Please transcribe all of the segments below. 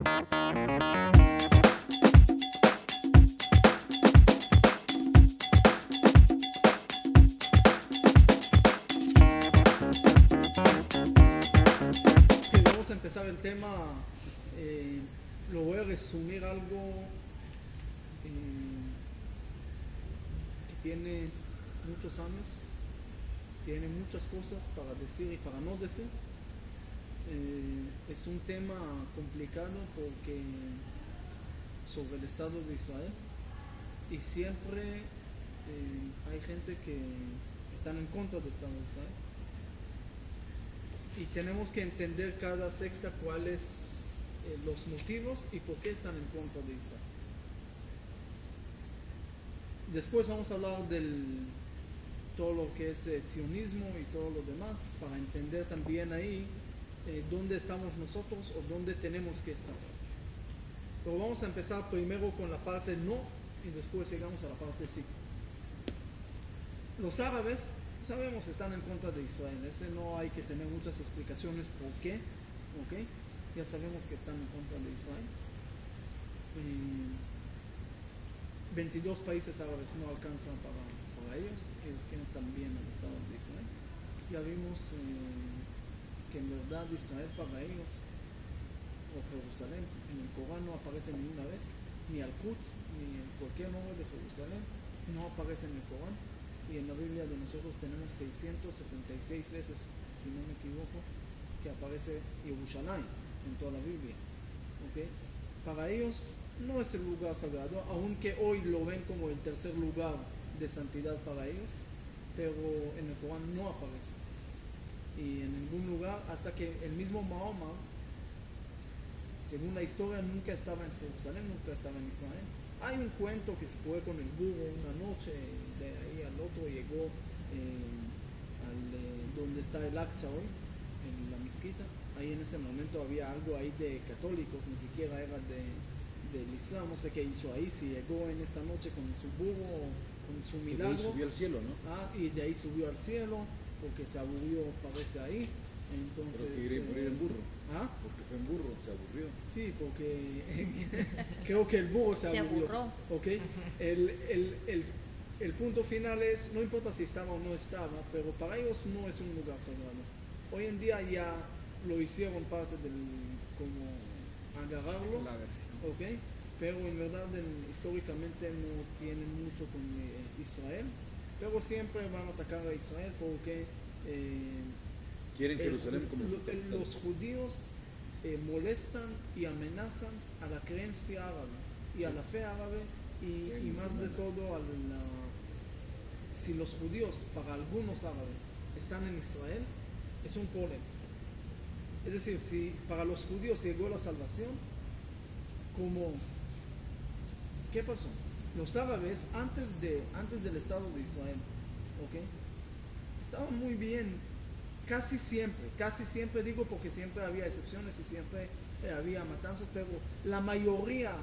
Vamos a empezar el tema. Lo voy a resumir algo que tiene muchos años, tiene muchas cosas para decir y para no decir. Es un tema complicado porque sobre el Estado de Israel, y siempre hay gente que están en contra del Estado de Israel, y tenemos que entender cada secta cuáles los motivos y por qué están en contra de Israel. Después vamos a hablar del todo lo que es sionismo y todo lo demás, para entender también ahí dónde estamos nosotros o dónde tenemos que estar. Pero vamos a empezar primero con la parte no y después llegamos a la parte sí. Los árabes, sabemos, están en contra de Israel. Ese no hay que tener muchas explicaciones por qué, ¿okay? Ya sabemos que están en contra de Israel. 22 países árabes no alcanzan para ellos quieren también el Estado de Israel. Ya vimos que en verdad Israel para ellos, o Jerusalén, en el Corán no aparece ni una vez, ni Al-Quds, ni cualquier nombre de Jerusalén, no aparece en el Corán, y en la Biblia de nosotros tenemos 676 veces, si no me equivoco, que aparece Jerusalén en toda la Biblia. ¿Okay? Para ellos no es el lugar sagrado, aunque hoy lo ven como el tercer lugar de santidad para ellos, pero en el Corán no aparece. Y en ningún lugar, hasta que el mismo Mahoma, según la historia, nunca estaba en Jerusalén, nunca estaba en Israel. Hay un cuento que se fue con el burro una noche, de ahí al otro llegó donde está el Aqsa hoy, en la mezquita. Ahí en este momento había algo ahí de católicos, ni siquiera era del Islam, no sé qué hizo ahí, si llegó en esta noche con su burro, con su milagro. Y de ahí subió al cielo, ¿no? Y de ahí subió al cielo, porque se aburrió, parece ahí. Entonces, pero que quería morir en burro. Porque fue en burro, se aburrió. Sí, porque creo que el burro se aburrió. ¿Okay? El punto final es, no importa si estaba o no estaba, pero para ellos no es un lugar sagrado. Hoy en día ya lo hicieron parte del, como agarrarlo, ¿okay? Pero en verdad históricamente no tienen mucho con Israel, pero siempre van a atacar a Israel porque quieren Jerusalén como su capital. Los judíos molestan y amenazan a la creencia árabe y a la fe árabe y más de todo si los judíos, para algunos árabes, están en Israel, es un problema. Es decir, si para los judíos llegó la salvación, como ¿qué pasó? Los árabes antes del Estado de Israel, ¿okay? Estaban muy bien, casi siempre digo porque siempre había excepciones y siempre había matanzas, pero la mayoría,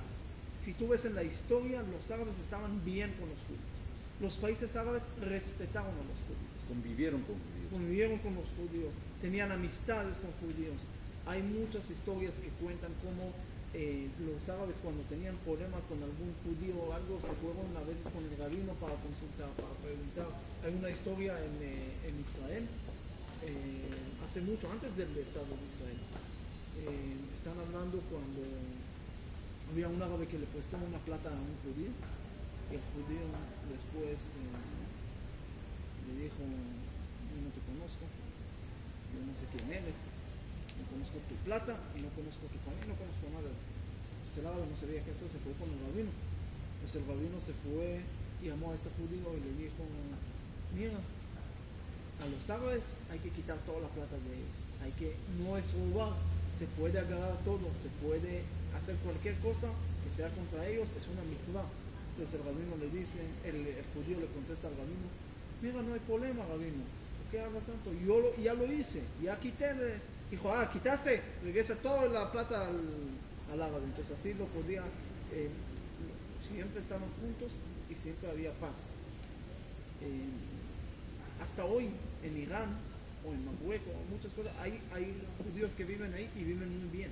si tú ves en la historia, los árabes estaban bien con los judíos. Los países árabes respetaron a los judíos. Convivieron con los judíos, tenían amistades con judíos. Hay muchas historias que cuentan cómo los árabes cuando tenían problemas con algún judío o algo, se fueron a veces con el rabino para consultar, para preguntar. Hay una historia en Israel, hace mucho, antes del Estado de Israel. Están hablando cuando había un árabe que le prestó una plata a un judío, y el judío después le dijo: yo no te conozco, yo no sé quién eres, no conozco tu plata y no conozco tu familia, no conozco nada. Entonces el árabe no sabía qué hacer, se fue con el rabino. Entonces el rabino se fue y llamó a este judío y le dijo: mira, a los árabes hay que quitar toda la plata de ellos, no es robar, se puede agarrar todo, se puede hacer cualquier cosa que sea contra ellos, es una mitzvah. Entonces el rabino le dice, el judío le contesta al rabino: mira, no hay problema, rabino, ¿por qué hablas tanto? Yo ya lo hice, ya quité. Dijo: quitaste, regresa toda la plata al árabe. Entonces así lo podía, siempre estaban juntos y siempre había paz. Hasta hoy en Irán o en Marruecos, muchas cosas, hay judíos que viven ahí y viven muy bien.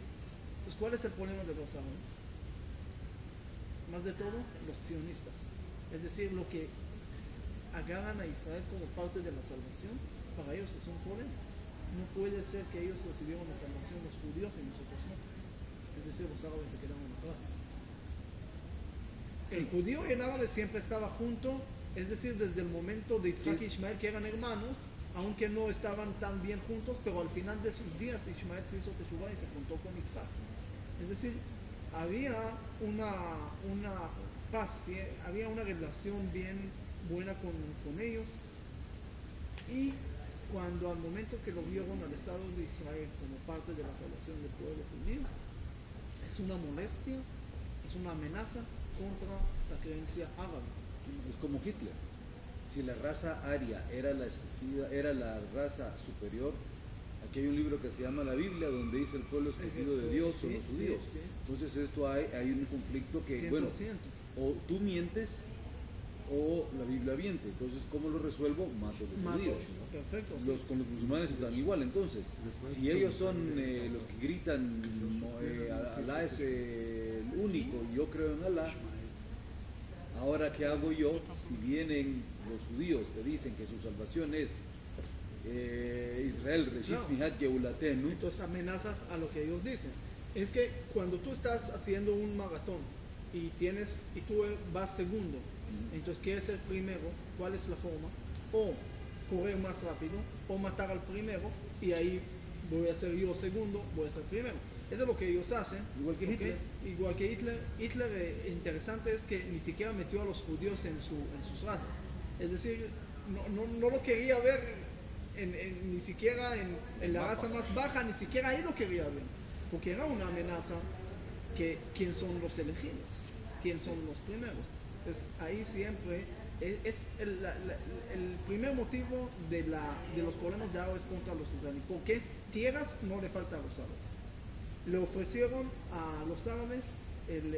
Entonces, ¿cuál es el problema de los árabes? Más de todo, los sionistas. Es decir, lo que agarran a Israel como parte de la salvación, para ellos es un problema. No puede ser que ellos recibieron la salvación, los judíos, y nosotros no. Es decir, los árabes se quedaron atrás. El judío y el árabe siempre estaba junto, es decir, desde el momento de Isaac y Ismael, que eran hermanos, aunque no estaban tan bien juntos, pero al final de sus días Ismael se hizo Teshuvah y se juntó con Isaac. Es decir, había una paz, había una relación bien buena con ellos, y cuando al momento que lo vieron al Estado de Israel como parte de la salvación del pueblo judío, es una molestia, es una amenaza contra la creencia árabe. Es como Hitler. Si la raza aria era la escogida, era la raza superior, aquí hay un libro que se llama la Biblia, donde dice el pueblo escogido de Dios son los judíos. Sí. Entonces esto hay un conflicto que, 100%. bueno, o tú mientes o la Biblia miente. Entonces, ¿cómo lo resuelvo? Mato a los judíos. Perfecto. Con los musulmanes están igual. Entonces, si ellos son los que gritan Alá es el único y yo creo en Alá, ahora ¿qué hago yo? Si vienen los judíos, te dicen que su salvación es Israel, Reshit Mihat Geulatenu. Entonces amenazas a lo que ellos dicen. Es que cuando tú estás haciendo un maratón y tú vas segundo, entonces quieres ser primero, ¿cuál es la forma? O correr más rápido, o matar al primero, y ahí voy a ser yo segundo, voy a ser primero. Eso es lo que ellos hacen. Igual que Hitler. Igual que Hitler. Hitler, interesante es que ni siquiera metió a los judíos en sus razas. Es decir, no lo quería ver ni siquiera en la raza más baja, ni siquiera ahí lo quería ver. Porque era una amenaza que quién son los elegidos, quién son los primeros. Entonces ahí siempre es el primer motivo de los problemas de árabes contra los israelíes. Porque tierras no le falta a los árabes. Le ofrecieron a los árabes, el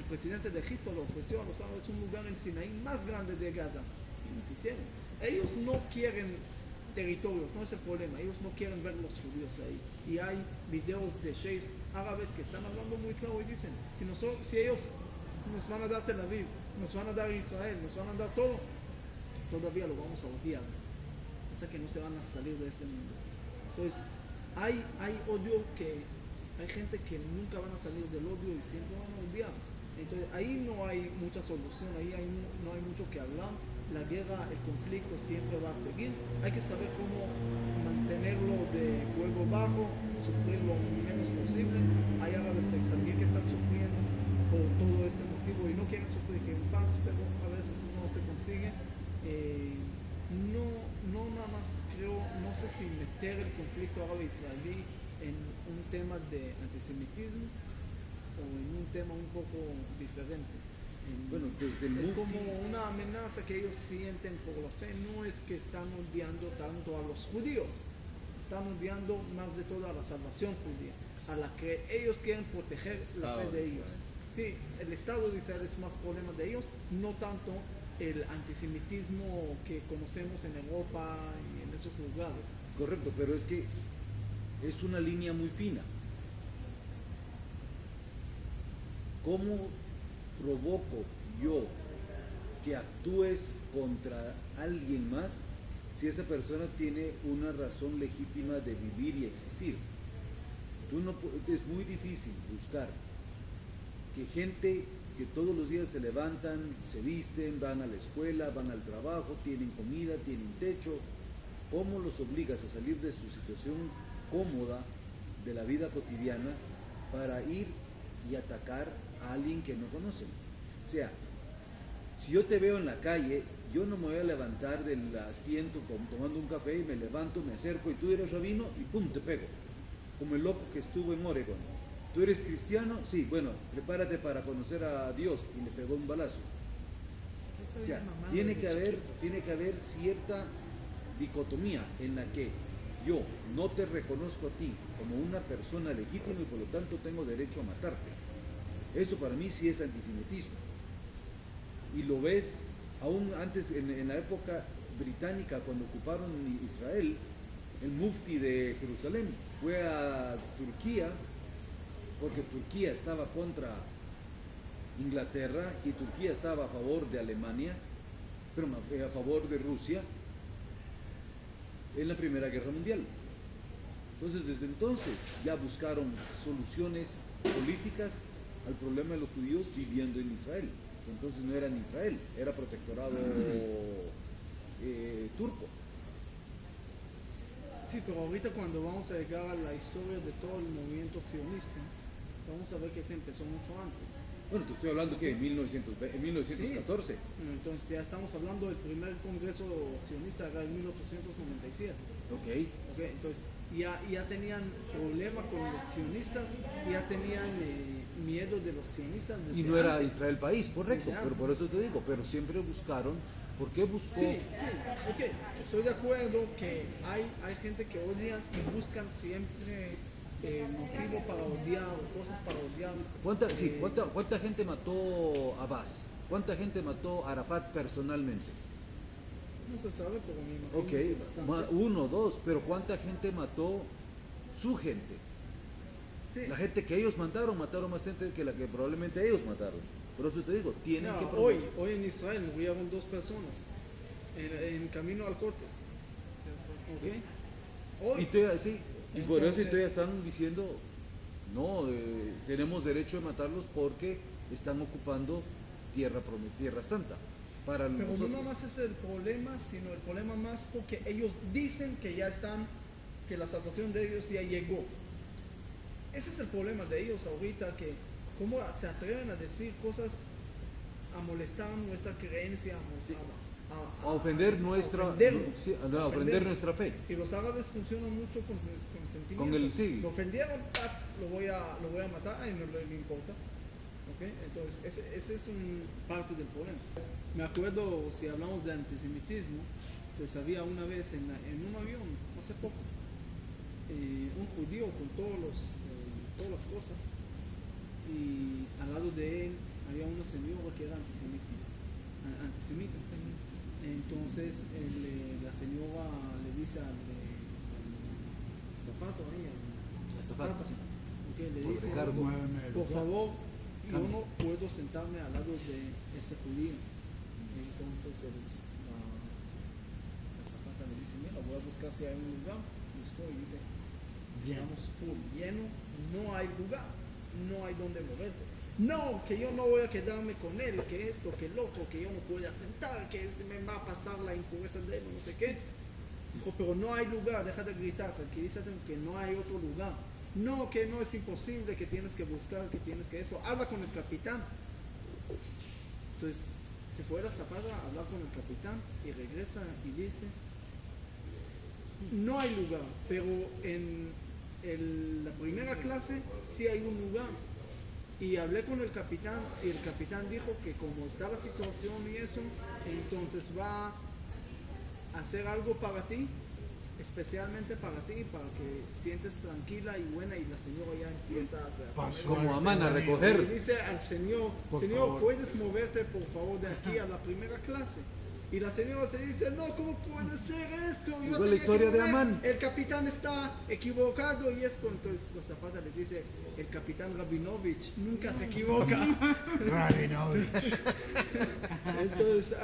presidente de Egipto le ofreció a los árabes un lugar en Sinaí más grande de Gaza, y no quisieron. Ellos no quieren territorios, no es el problema, ellos no quieren ver los judíos ahí. Y hay videos de sheikhs árabes que están hablando muy claro y dicen, si ellos nos van a dar Tel Aviv, nos van a dar Israel, nos van a dar todo, todavía lo vamos a odiar, hasta que no se van a salir de este mundo. Entonces, hay odio, que hay gente que nunca van a salir del odio y siempre van a odiar. Entonces ahí no hay mucha solución, ahí no hay mucho que hablar. La guerra, el conflicto siempre va a seguir. Hay que saber cómo mantenerlo de fuego bajo, sufrir lo menos posible. Hay árabes también que están sufriendo por todo este motivo y no quieren sufrir, que en paz, pero a veces no se consigue. No nada más creo, no sé si meter el conflicto árabe-israelí en un tema de antisemitismo o en un tema un poco diferente. Bueno, desde el es mufti, como una amenaza que ellos sienten por la fe. No es que están odiando tanto a los judíos, están odiando más de todo a la salvación judía, a la que ellos quieren proteger la fe de ellos. Sí, el Estado de Israel es más problema de ellos, no tanto el antisemitismo que conocemos en Europa y en esos lugares. correcto, pero es que es una línea muy fina. ¿Cómo provoco yo que actúes contra alguien más si esa persona tiene una razón legítima de vivir y existir? Es muy difícil buscar que gente que todos los días se levantan, se visten, van a la escuela, van al trabajo, tienen comida, tienen techo. ¿Cómo los obligas a salir de su situación cómoda de la vida cotidiana para ir y atacar a alguien que no conocen? O sea, si yo te veo en la calle, yo no me voy a levantar del asiento tomando un café y me levanto, me acerco y tú eres rabino y pum, te pego. Como el loco que estuvo en Oregon. ¿Tú eres cristiano? Sí, bueno, prepárate para conocer a Dios, y le pegó un balazo. O sea, tiene que haber cierta dicotomía en la que yo no te reconozco a ti como una persona legítima y por lo tanto tengo derecho a matarte. Eso para mí sí es antisemitismo. Y lo ves aún antes, en la época británica, cuando ocuparon Israel, el mufti de Jerusalén fue a Turquía, porque Turquía estaba contra Inglaterra y Turquía estaba a favor de Alemania, pero a favor de Rusia en la Primera Guerra Mundial. Entonces, desde entonces ya buscaron soluciones políticas al problema de los judíos viviendo en Israel. Entonces no era en Israel, era protectorado turco. Sí, pero ahorita cuando vamos a llegar a la historia de todo el movimiento sionista, vamos a ver que se empezó mucho antes. Bueno, te estoy hablando que en 1914. Sí. Entonces ya estamos hablando del primer congreso sionista era en 1897. Ok. Entonces ya tenían problema con los sionistas, ya tenían miedo de los sionistas desde Y no era antes. Israel país, correcto, pero por eso te digo, pero siempre buscaron, ¿por qué buscó? Sí, estoy de acuerdo que hay gente que odia y buscan siempre motivo para odiar o cosas para odiar. ¿Cuánta gente mató a Abbas? ¿Cuánta gente mató a Arafat personalmente? No se sabe, pero me imagino que bastante. Uno, dos, pero ¿cuánta gente mató su gente? Sí. La gente que ellos mataron más gente que la que probablemente ellos mataron. Por eso te digo, tienen que hoy en Israel murieron 2 personas en camino al corte. Hoy. Y por eso todavía están diciendo, no, tenemos derecho de matarlos porque están ocupando tierra santa. Pero nosotros. No nada más es el problema, sino el problema más porque ellos dicen que ya están, que la salvación de ellos ya llegó. Ese es el problema de ellos ahorita, que cómo se atreven a decir cosas, a molestar nuestra creencia, a ofender ofender nuestra fe. Y los árabes funcionan mucho con sentimientos. Con el sí. Lo ofendieron, lo voy a matar, y no le importa. Entonces, ese es parte del problema. Me acuerdo, si hablamos de antisemitismo, entonces había una vez en un avión, hace poco, un judío con todas las cosas, y al lado de él había una señora que era antisemita. Entonces la señora le dice al zapato ahí, al zapato, le dice, por favor, yo no puedo sentarme al lado de este judío. Entonces la zapata le dice, mira, voy a buscar si hay un lugar. Buscó y dice, estamos full, lleno, no hay lugar, no hay donde moverte. No, que yo no voy a quedarme con él, que esto, que el otro, que yo no puedo sentar, que se me va a pasar la impureza de él, no sé qué. Dijo, pero no hay lugar, deja de gritar, tranquilízate que no hay otro lugar. No, que no es imposible, que tienes que buscar, que tienes que eso. Habla con el capitán. Entonces se fue a la zapata a hablar con el capitán y regresa y dice, no hay lugar, pero en la primera clase sí hay un lugar. Y hablé con el capitán y el capitán dijo que como está la situación y eso, entonces va a hacer algo para ti, especialmente para ti, para que sientes tranquila y buena. Y la señora ya empieza a como Amán a recoger. Y dice al señor, señor, ¿puedes moverte por favor de aquí a la primera clase? Y la señora se dice, no, ¿cómo puede ser esto? Igual la historia de Amán. El capitán está equivocado y esto. Entonces la zapata le dice, el capitán Rabinovich nunca se equivoca. Rabinovich. Entonces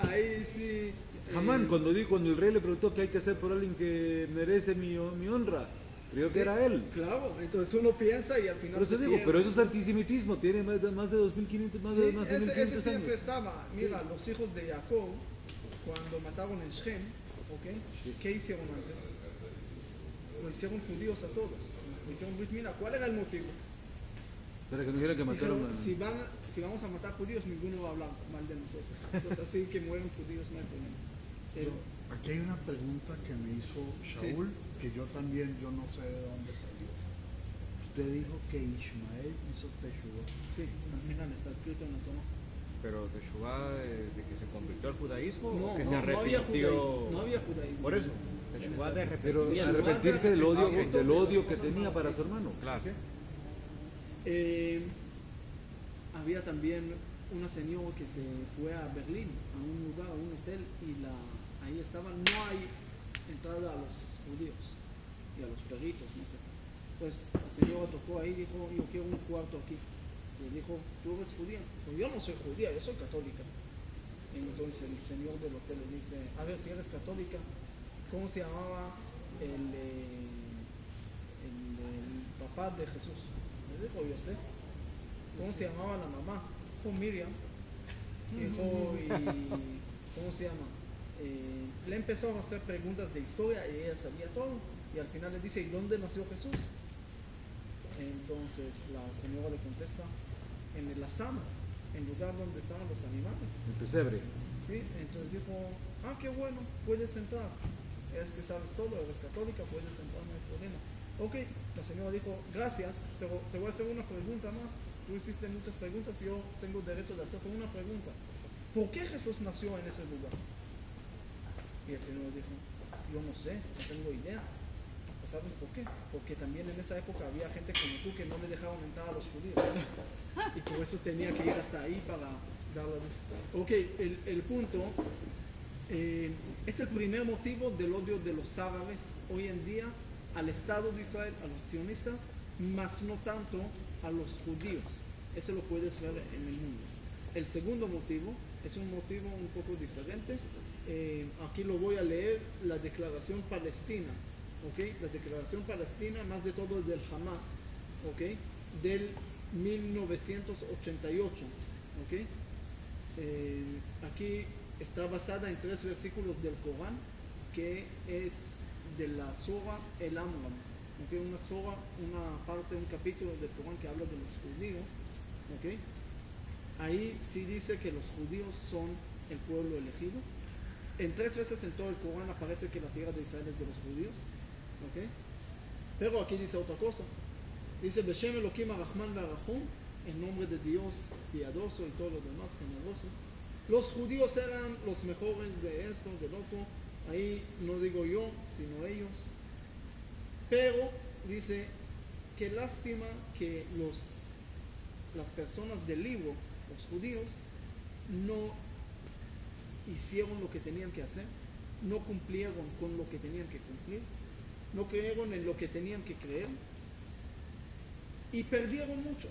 ahí sí. Amán, cuando el rey le preguntó qué hay que hacer por alguien que merece mi honra, creo que era él. Claro, entonces uno piensa y al final. Por eso digo, pero eso es antisemitismo, tiene más de 2.500, más de 1.500 ese siempre años. estaba. Mira, los hijos de Jacob, cuando mataron en Shem, ¿qué hicieron antes? Lo hicieron judíos a todos. Lo hicieron Brit Milá. ¿Cuál era el motivo? Para que no dijera que mataron Dijeron, si vamos a matar judíos, ninguno va a hablar mal de nosotros. Entonces, así que mueren judíos, no hay problema. Aquí hay una pregunta que me hizo Shaul, que yo no sé de dónde salió. Usted dijo que Ismael hizo Teshuvah. Sí, al final está escrito en la Torah. Pero Teshuvah de que se convirtió al judaísmo, No, o que se arrepintió. No había judaísmo. Por eso, Teshuvah de Pero arrepentirse. arrepentirse del odio que tenía para su hermano. Claro. Había también una señora que se fue a Berlín, a un lugar, a un hotel, y ahí estaban, no hay entrada a los judíos. y a los perritos, no sé. Pues la señora tocó ahí y dijo, yo quiero un cuarto aquí. Le dijo, ¿tú eres judía? Dijo, yo no soy judía, yo soy católica. Y entonces el señor del hotel le dice, a ver, si eres católica, ¿cómo se llamaba el papá de Jesús? Le dijo, Yosef. ¿Cómo se llamaba la mamá? Dijo, Miriam. Dijo, ¿y cómo se llama? Le empezó a hacer preguntas de historia y ella sabía todo. Y al final le dice, ¿y dónde nació Jesús? Entonces la señora le contesta, en el asama, en el lugar donde estaban los animales. El pesebre. ¿Sí? Entonces dijo, qué bueno, puedes entrar. Es que sabes todo, eres católica, puedes entrar, no hay problema. Ok, la señora dijo, gracias, pero te voy a hacer una pregunta más. Tú hiciste muchas preguntas y yo tengo derecho de hacerte una pregunta. ¿Por qué Jesús nació en ese lugar? Y el señor dijo, yo no sé, no tengo idea. Pues ¿sabes por qué? Porque también en esa época había gente como tú que no le dejaban entrar a los judíos. Y por eso tenía que ir hasta ahí para dar la luz. Ok, el punto es el primer motivo del odio de los árabes hoy en día al Estado de Israel, a los sionistas, más no tanto a los judíos. Eso lo puedes ver en el mundo. El segundo motivo es un motivo un poco diferente. Aquí lo voy a leer, la declaración palestina. ¿Okay? La declaración palestina, más de todo del Hamas, ¿okay? Del 1988. ¿Okay? Aquí está basada en 3 versículos del Corán, que es de la Sora El Amram, ¿okay? Una Sora, una parte, un capítulo del Corán que habla de los judíos. ¿Okay? Ahí sí dice que los judíos son el pueblo elegido. En 3 veces en todo el Corán aparece que la tierra de Israel es de los judíos. ¿Okay? Pero aquí dice otra cosa. Dice Beshem Elohim Arachman Barachum, en nombre de Dios piadoso y todo lo demás generoso. Los judíos eran los mejores de esto, del otro. Ahí no digo yo, sino ellos. Pero dice que lástima que las personas del libro, los judíos, no hicieron lo que tenían que hacer, no cumplieron con lo que tenían que cumplir, no creyeron en lo que tenían que creer y perdieron mucho.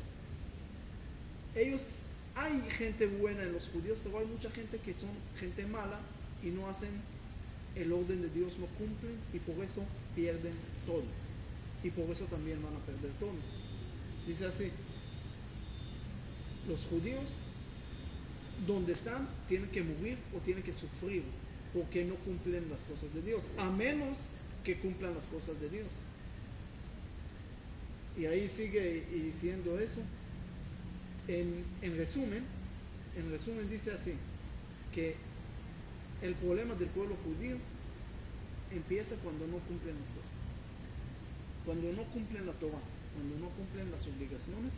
Hay gente buena en los judíos, pero hay mucha gente que son gente mala y no hacen el orden de Dios, no cumplen y por eso pierden todo. Y por eso también van a perder todo. Dice así, los judíos donde están tienen que morir o tienen que sufrir porque no cumplen las cosas de Dios, a menos que cumplan las cosas de Dios. Y ahí sigue diciendo eso. En resumen dice así, que el problema del pueblo judío empieza cuando no cumplen las cosas, cuando no cumplen la Torah, cuando no cumplen las obligaciones,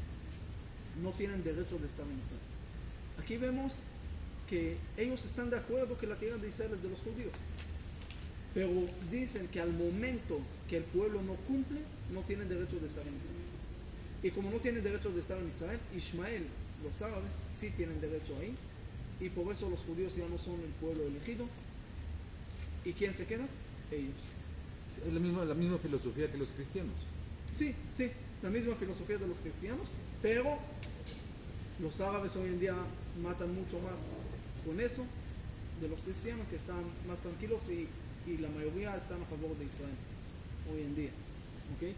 no tienen derecho de estar en Israel. Aquí vemos que ellos están de acuerdo que la tierra de Israel es de los judíos, pero dicen que al momento que el pueblo no cumple, no tienen derecho de estar en Israel. Y como no tienen derecho de estar en Israel, Ishmael, los árabes, sí tienen derecho ahí, y por eso los judíos ya no son el pueblo elegido. ¿Y quién se queda? Ellos. Es la misma filosofía que los cristianos. Sí, la misma filosofía de los cristianos, pero los árabes hoy en día matan mucho más con eso de los cristianos, que están más tranquilos, y la mayoría están a favor de Israel hoy en día. ¿Okay?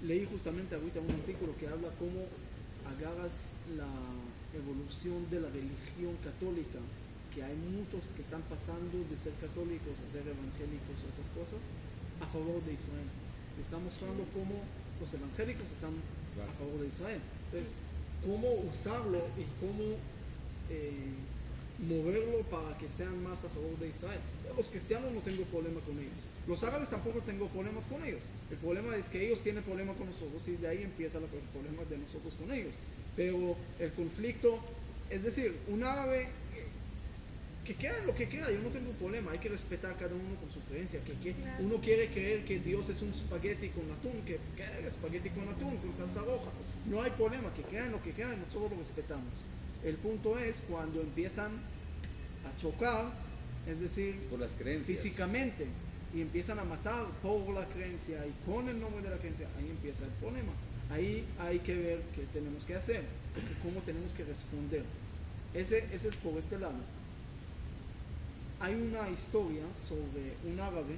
Leí justamente ahorita un artículo que habla cómo agarras la evolución de la religión católica, que hay muchos que están pasando de ser católicos a ser evangélicos y otras cosas, a favor de Israel. Está mostrando cómo los evangélicos están a favor de Israel. Entonces, cómo usarlo y cómo moverlo para que sean más a favor de Israel. Los cristianos no tengo problema con ellos. Los árabes tampoco tengo problemas con ellos. El problema es que ellos tienen problema con nosotros y de ahí empieza el problema de nosotros con ellos. Pero el conflicto, es decir, un árabe que crea lo que crea, yo no tengo problema, hay que respetar a cada uno con su creencia. Uno quiere creer que Dios es un espagueti con atún, que espagueti con atún, con salsa roja. No hay problema, que crean lo que crean, nosotros lo respetamos. El punto es cuando empiezan a chocar, es decir, por las creencias, físicamente, y empiezan a matar por la creencia y con el nombre de la creencia, ahí empieza el problema. Ahí hay que ver qué tenemos que hacer, cómo tenemos que responder. Ese es por este lado. Hay una historia sobre un árabe,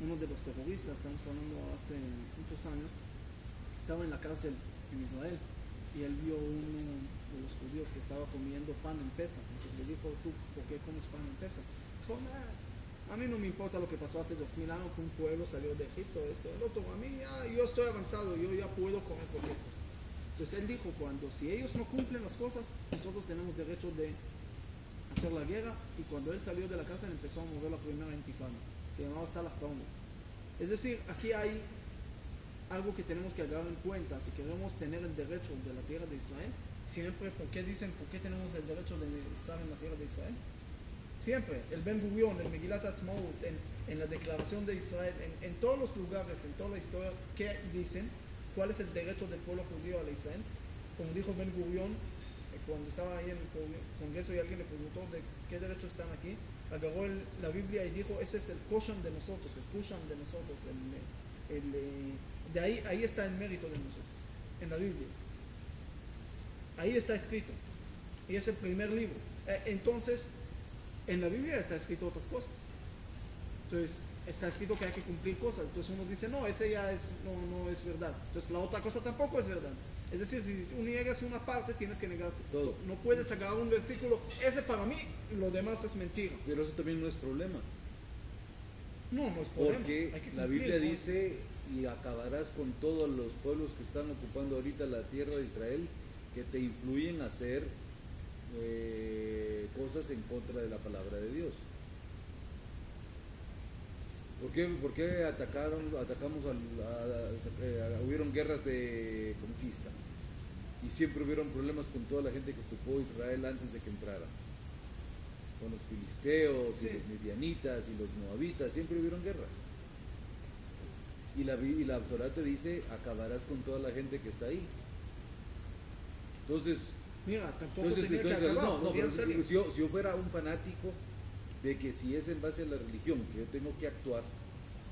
uno de los terroristas, estamos hablando hace muchos años, estaba en la cárcel en Israel y él vio uno de los judíos que estaba comiendo pan en Pesa. Entonces le dijo, ¿tú por qué comes pan en Pesa? Dijo, a mí no me importa lo que pasó hace 2000 años, que un pueblo salió de Egipto, esto, el otro, a mí ya, yo estoy avanzado, yo ya puedo comer cualquier cosa. Entonces él dijo, si ellos no cumplen las cosas, nosotros tenemos derecho de hacer la guerra, y cuando él salió de la cárcel empezó a mover la primera intifada, se llamaba Salah Tauma. Es decir, aquí hay algo que tenemos que agarrar en cuenta. Si queremos tener el derecho de la tierra de Israel, siempre, ¿por qué tenemos el derecho de estar en la tierra de Israel? Siempre, el Ben Gurion, el Megillat Atzmaut, en la declaración de Israel, en todos los lugares, en toda la historia, ¿qué dicen? ¿Cuál es el derecho del pueblo judío a la Israel? Como dijo Ben Gurion, cuando estaba ahí en el Congreso y alguien le preguntó de qué derecho están aquí, agarró la Biblia y dijo, ese es el Koshan de nosotros, el Kushan de nosotros, de ahí está el mérito de nosotros, en la Biblia. Ahí está escrito, y es el primer libro. Entonces, en la Biblia está escrito otras cosas. Entonces, está escrito que hay que cumplir cosas. Entonces uno dice, no, ese ya no es verdad. Entonces la otra cosa tampoco es verdad. Es decir, si tú niegas una parte, tienes que negar todo. No puedes agarrar un versículo, ese para mí, lo demás es mentira. Pero eso también no es problema. No es problema. Porque la Biblia dice, y acabarás con todos los pueblos que están ocupando ahorita la tierra de Israel, que te influyen a hacer cosas en contra de la palabra de Dios. ¿Por qué hubieron guerras de conquista? Y siempre hubieron problemas con toda la gente que ocupó Israel antes de que entráramos. Con los filisteos, y los midianitas y los moabitas, siempre hubieron guerras. Y la Torah te dice, acabarás con toda la gente que está ahí. Entonces, si yo fuera un fanático de que si es en base a la religión que yo tengo que actuar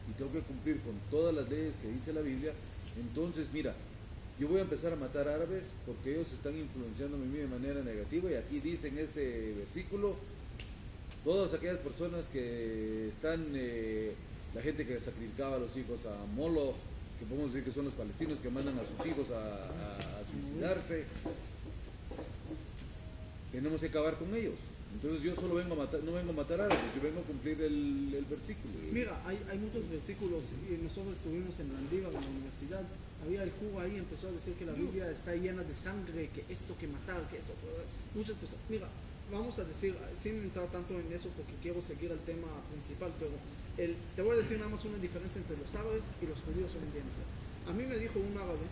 y tengo que cumplir con todas las leyes que dice la Biblia, entonces mira, yo voy a empezar a matar árabes porque ellos están influenciando a mí de manera negativa, y aquí dice en este versículo, todas aquellas personas que están, la gente que sacrificaba a los hijos a Moloch, que podemos decir que son los palestinos que mandan a sus hijos a suicidarse, tenemos que acabar con ellos. Entonces yo solo vengo a matar, no vengo a matar árabes, yo vengo a cumplir el versículo. Mira, hay muchos versículos, y nosotros estuvimos en Landiva, en la universidad, había el Cuba ahí, empezó a decir que la Biblia está llena de sangre, que esto que matar, que esto, muchas cosas. Mira, vamos a decir, sin entrar tanto en eso porque quiero seguir al tema principal, pero te voy a decir nada más una diferencia entre los árabes y los judíos hoy en día. A mí me dijo un árabe,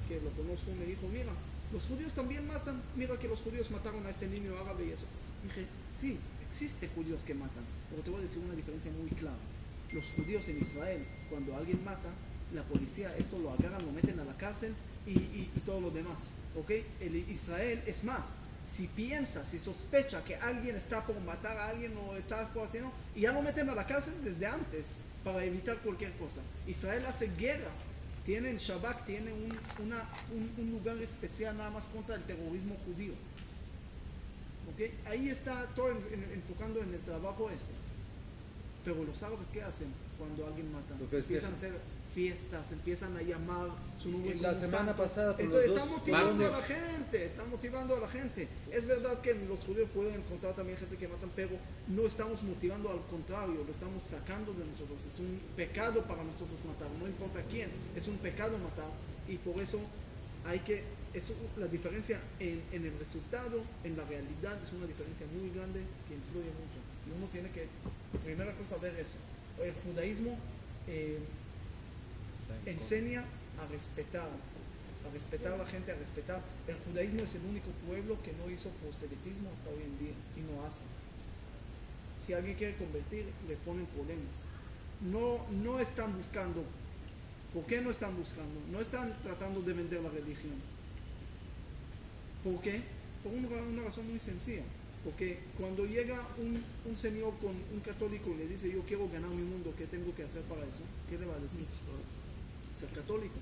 que lo conozco, me dijo, mira, los judíos también matan, mira que los judíos mataron a este niño árabe y eso. Dije, sí, existe judíos que matan, pero te voy a decir una diferencia muy clara. Los judíos en Israel, cuando alguien mata, la policía esto lo agarran, lo meten a la cárcel y todo lo demás, ¿ok? Israel es más, si sospecha que alguien está por matar a alguien o está por haciendo, y ya lo meten a la cárcel desde antes para evitar cualquier cosa. Israel hace guerra, tiene el Shabak, tiene un lugar especial nada más contra el terrorismo judío. ¿Okay? Ahí está todo enfocando en el trabajo este. Pero los árabes, ¿qué hacen cuando alguien mata? Empiezan a hacer fiestas, empiezan a llamar su nombre. Y la semana pasada con entonces los están motivando a la gente, Es verdad que los judíos pueden encontrar también gente que matan, pero no estamos motivando, al contrario, lo estamos sacando de nosotros. Es un pecado para nosotros matar, no importa quién, es un pecado matar, y por eso la diferencia en el resultado, en la realidad, es una diferencia muy grande que influye mucho. Y uno tiene que, primera cosa, ver eso. El judaísmo enseña a respetar a la gente, a respetar. El judaísmo es el único pueblo que no hizo proselitismo hasta hoy en día y no hace. Si alguien quiere convertir, le ponen problemas. No están buscando. ¿Por qué no están buscando? No están tratando de vender la religión. ¿Por qué? Por una razón muy sencilla. Porque cuando llega un señor con un católico y le dice yo quiero ganar mi mundo, ¿qué tengo que hacer para eso? ¿Qué le va a decir? Ser católico.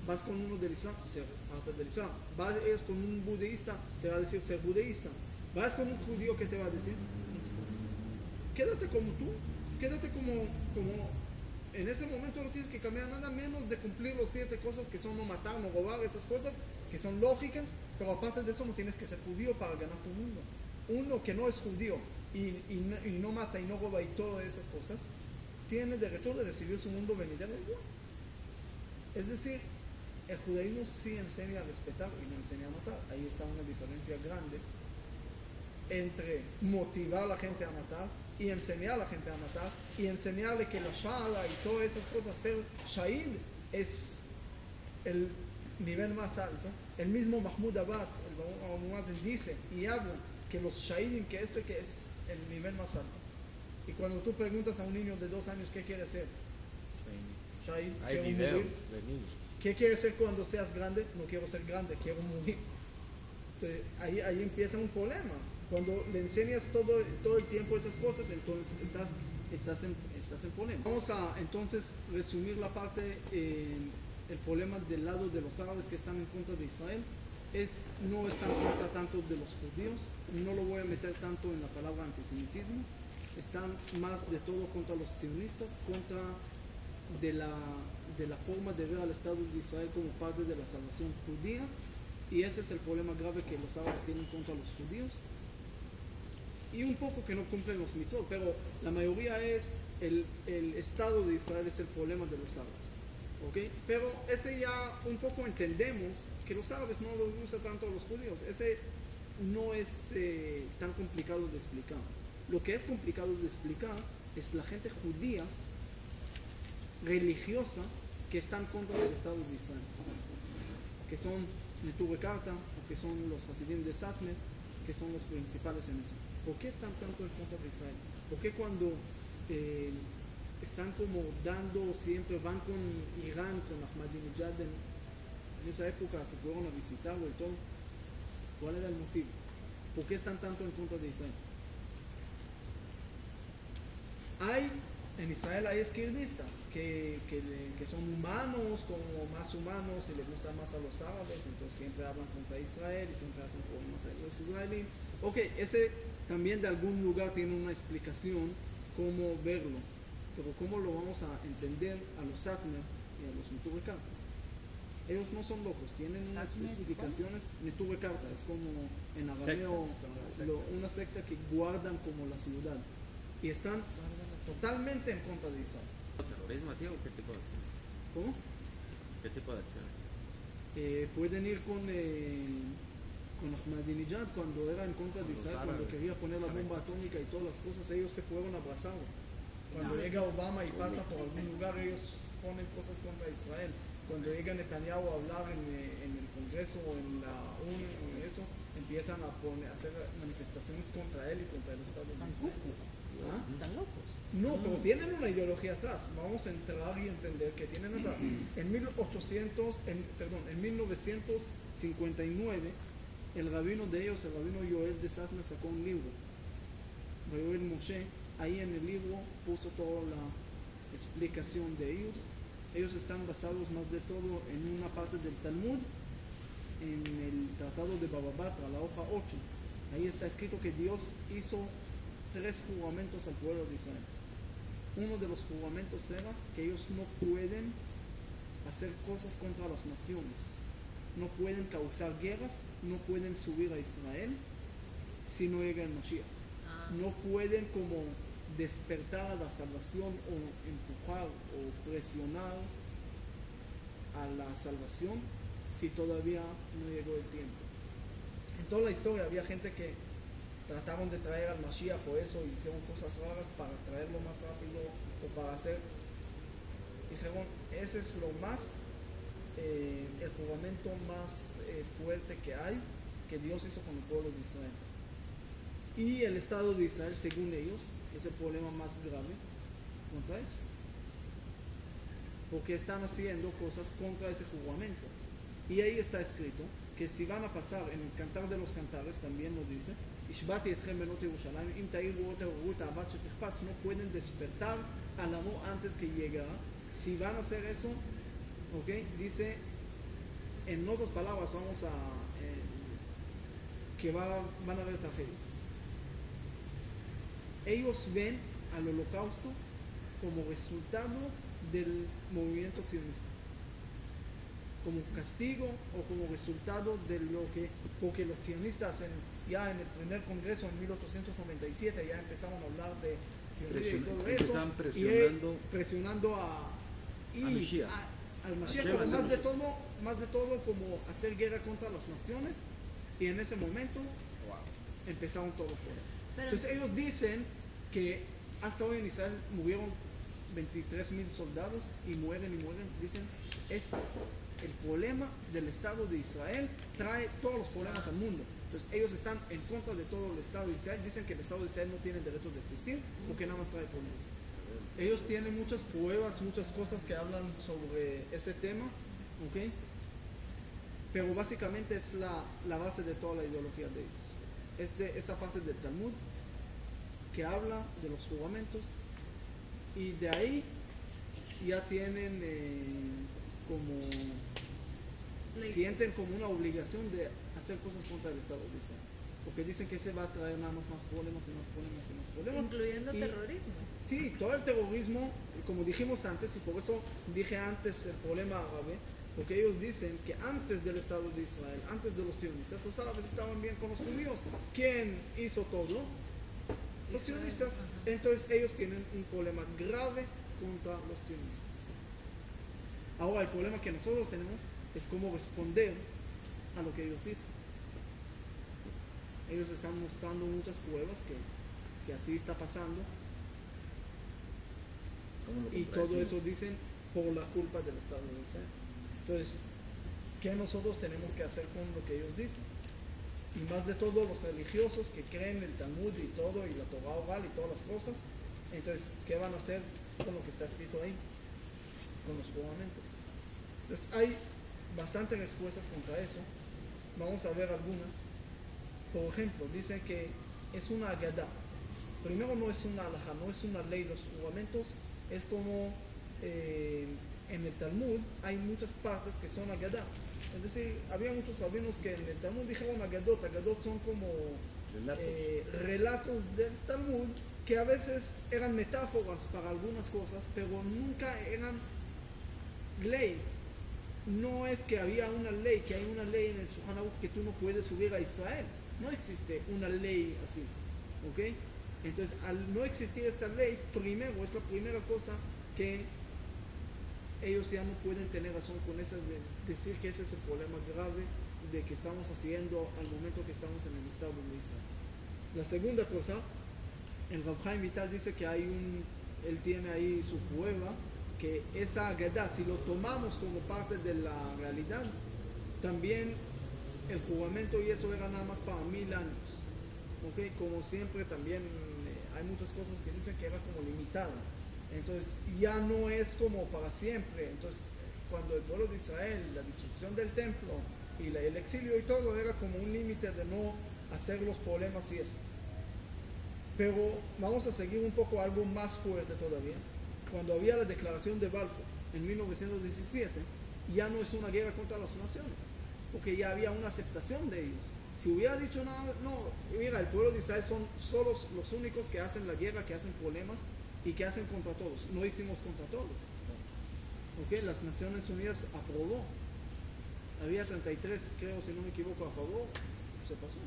Vas con uno del Islam, ser parte del Islam. Vas con un budista, te va a decir ser budista. Vas con un judío, ¿qué te va a decir? Quédate como tú, quédate como en ese momento no tienes que cambiar nada menos de cumplir los 7 cosas que son no matar, no robar, esas cosas que son lógicas, pero aparte de eso no tienes que ser judío para ganar tu mundo. Uno que no es judío y no mata y no roba y todas esas cosas, tiene derecho de recibir su mundo venidero igual. Es decir, el judaísmo sí enseña a respetar y no enseña a matar. Ahí está una diferencia grande entre motivar a la gente a matar y enseñar a la gente a matar y enseñarle que la shahada y todas esas cosas, ser shahid es el nivel más alto. El mismo Mahmoud Abbas, el Muazzin, dice y habla que los shahidim, que ese que es el nivel más alto. Y cuando tú preguntas a un niño de 2 años qué quiere ser, shahid, Hay quiero videos morir. de niños. ¿Qué quieres ser cuando seas grande? No quiero ser grande, quiero morir. Entonces, ahí empieza un problema. Cuando le enseñas todo el tiempo esas cosas, entonces estás en problema. Vamos a entonces resumir la parte, el problema del lado de los árabes que están en contra de Israel. No están en contra tanto de los judíos, no lo voy a meter tanto en la palabra antisemitismo, están más de todo contra los sionistas, contra de la forma de ver al Estado de Israel como parte de la salvación judía, y ese es el problema grave que los árabes tienen contra los judíos, y un poco que no cumplen los mitzvot, pero la mayoría es el Estado de Israel es el problema de los árabes. ¿Okay? Pero ese ya un poco entendemos que los árabes no les gusta tanto a los judíos. Ese no es tan complicado de explicar. Lo que es complicado de explicar es la gente judía religiosa que está en contra del Estado de Israel, que son Neturei Karta, o que son los Hasidim de Satmar, que son los principales en eso. ¿Por qué están tanto en contra de Israel? ¿Por qué cuando están como siempre van con Irán, con Ahmadinejad en esa época, se fueron a visitarlo y todo? ¿Cuál era el motivo? ¿Por qué están tanto en contra de Israel? En Israel hay izquierdistas que son humanos, como más humanos, y les gusta más a los árabes, entonces siempre hablan contra Israel y siempre hacen problemas a los israelíes. Ok, ese también de algún lugar tiene una explicación cómo verlo, pero cómo lo vamos a entender a los Satmar y a los Neturei Karta. Ellos no son locos, tienen unas especificaciones. Neturei Karta es como en arameo una secta que guardan como la ciudad y están totalmente en contra de Israel. ¿Terrorismo así o qué tipo de acciones? ¿Cómo? ¿Qué tipo de acciones? Pueden ir con Ahmadinejad cuando era en contra de Israel, cuando quería poner la bomba atómica y todas las cosas, ellos se fueron abrazados. Cuando llega Obama y pasa por algún lugar, ellos ponen cosas contra Israel. Cuando llega Netanyahu a hablar en el Congreso o en la ONU o en eso, empiezan a hacer manifestaciones contra él y contra el Estado de Israel. ¿Ah? ¿Están locos? No, pero tienen una ideología atrás. Vamos a entrar y entender que tienen atrás. En 1959, el rabino de ellos, el rabino Yoel de Satmar, sacó un libro, Yoel Moshe. Ahí en el libro puso toda la explicación de ellos. Ellos están basados más de todo en una parte del Talmud, en el Tratado de Baba Batra, la hoja 8. Ahí está escrito que Dios hizo 3 juramentos al pueblo de Israel. Uno de los juramentos era que ellos no pueden hacer cosas contra las naciones, no pueden causar guerras, no pueden subir a Israel si no llega el Mashiach. No pueden como despertar a la salvación o empujar o presionar a la salvación si todavía no llegó el tiempo. En toda la historia había gente que trataron de traer al Mashiach o eso, y hicieron cosas raras para traerlo más rápido o para hacer. Dijeron, ese es lo más, el juramento más fuerte que hay, que Dios hizo con el pueblo de Israel. Y el Estado de Israel, según ellos, es el problema más grave contra eso. Porque están haciendo cosas contra ese juramento. Y ahí está escrito que si van a pasar en el Cantar de los Cantares, también nos dice, "Ishbati etchem benot Yerushalayim, im ta'iru ot ha'oru et ha'avat shetichpas", no pueden despertar al amor antes que llegue. Si van a hacer eso, ¿ok? Dice, en otras palabras, vamos a que van a haber tragedias. Ellos ven al holocausto como resultado del movimiento sionista, como castigo o como resultado de lo que, porque los sionistas ya en el primer congreso en 1897 ya empezaron a hablar de sionismo y todo eso, estaban presionando al Mashiach, pero más de todo como hacer guerra contra las naciones, y en ese momento empezaron todos los problemas. Entonces ellos dicen que hasta hoy en Israel murieron 23,000 soldados y mueren, dicen, es el problema del Estado de Israel, trae todos los problemas al mundo. Entonces ellos están en contra de todo el Estado de Israel, dicen que el Estado de Israel no tiene derecho de existir porque nada más trae problemas. Ellos tienen muchas pruebas, muchas cosas que hablan sobre ese tema, ¿ok? Pero básicamente es la base de toda la ideología de ellos. Esta parte del Talmud que habla de los juramentos, y de ahí ya tienen sienten como una obligación de hacer cosas contra el Estado de Israel, porque dicen que se va a traer nada más problemas y más problemas, incluyendo terrorismo. Sí, todo el terrorismo, como dijimos antes, y por eso dije antes el problema árabe, porque ellos dicen que antes del Estado de Israel, antes de los sionistas, los árabes estaban bien con los judíos. ¿Quién hizo todo? Los sionistas. Entonces ellos tienen un problema grave contra los sionistas. Ahora el problema que nosotros tenemos es cómo responder a lo que ellos dicen. Ellos están mostrando muchas pruebas que así está pasando, y todo eso dicen por la culpa del Estado de Israel. Entonces, ¿qué nosotros tenemos que hacer con lo que ellos dicen? Y más de todo los religiosos que creen el Talmud y todo, y la Torah oral y todas las cosas, entonces, ¿qué van a hacer con lo que está escrito ahí? Con los juramentos. Entonces, hay bastantes respuestas contra eso. Vamos a ver algunas. Por ejemplo, dicen que es una agadá. Primero, no es una halajá, no es una ley. Los juramentos es como en el Talmud hay muchas partes que son agadá. Es decir, había muchos rabinos que en el Talmud dijeron agadot. Agadot son como relatos del Talmud que a veces eran metáforas para algunas cosas, pero nunca eran ley. No es que había una ley, que hay una ley en el Shulchan Aruch que tú no puedes subir a Israel. No existe una ley así, ¿ok? Entonces, al no existir esta ley, primero, es la primera cosa que ellos ya no pueden tener razón con esa, de decir que ese es el problema grave de que estamos haciendo al momento que estamos en el Estado de Israel. La segunda cosa, el Rav Chaim Vital dice que él tiene ahí su prueba, que esa agadá, si lo tomamos como parte de la realidad, también el juramento y eso era nada más para 1000 años, ¿ok? Como siempre también hay muchas cosas que dicen que era como limitada, entonces ya no es como para siempre. Entonces cuando el pueblo de Israel, la destrucción del templo y el exilio y todo era como un límite de no hacer los problemas y eso. Pero vamos a seguir un poco algo más fuerte todavía. Cuando había la declaración de Balfour en 1917, ya no es una guerra contra las naciones, porque ya había una aceptación de ellos. Si hubiera dicho nada, no, mira, el pueblo de Israel son solo los únicos que hacen la guerra, que hacen problemas y que hacen contra todos. No hicimos contra todos. ¿Ok? Las Naciones Unidas aprobó. Había 33, creo, si no me equivoco, a favor. Se pasó.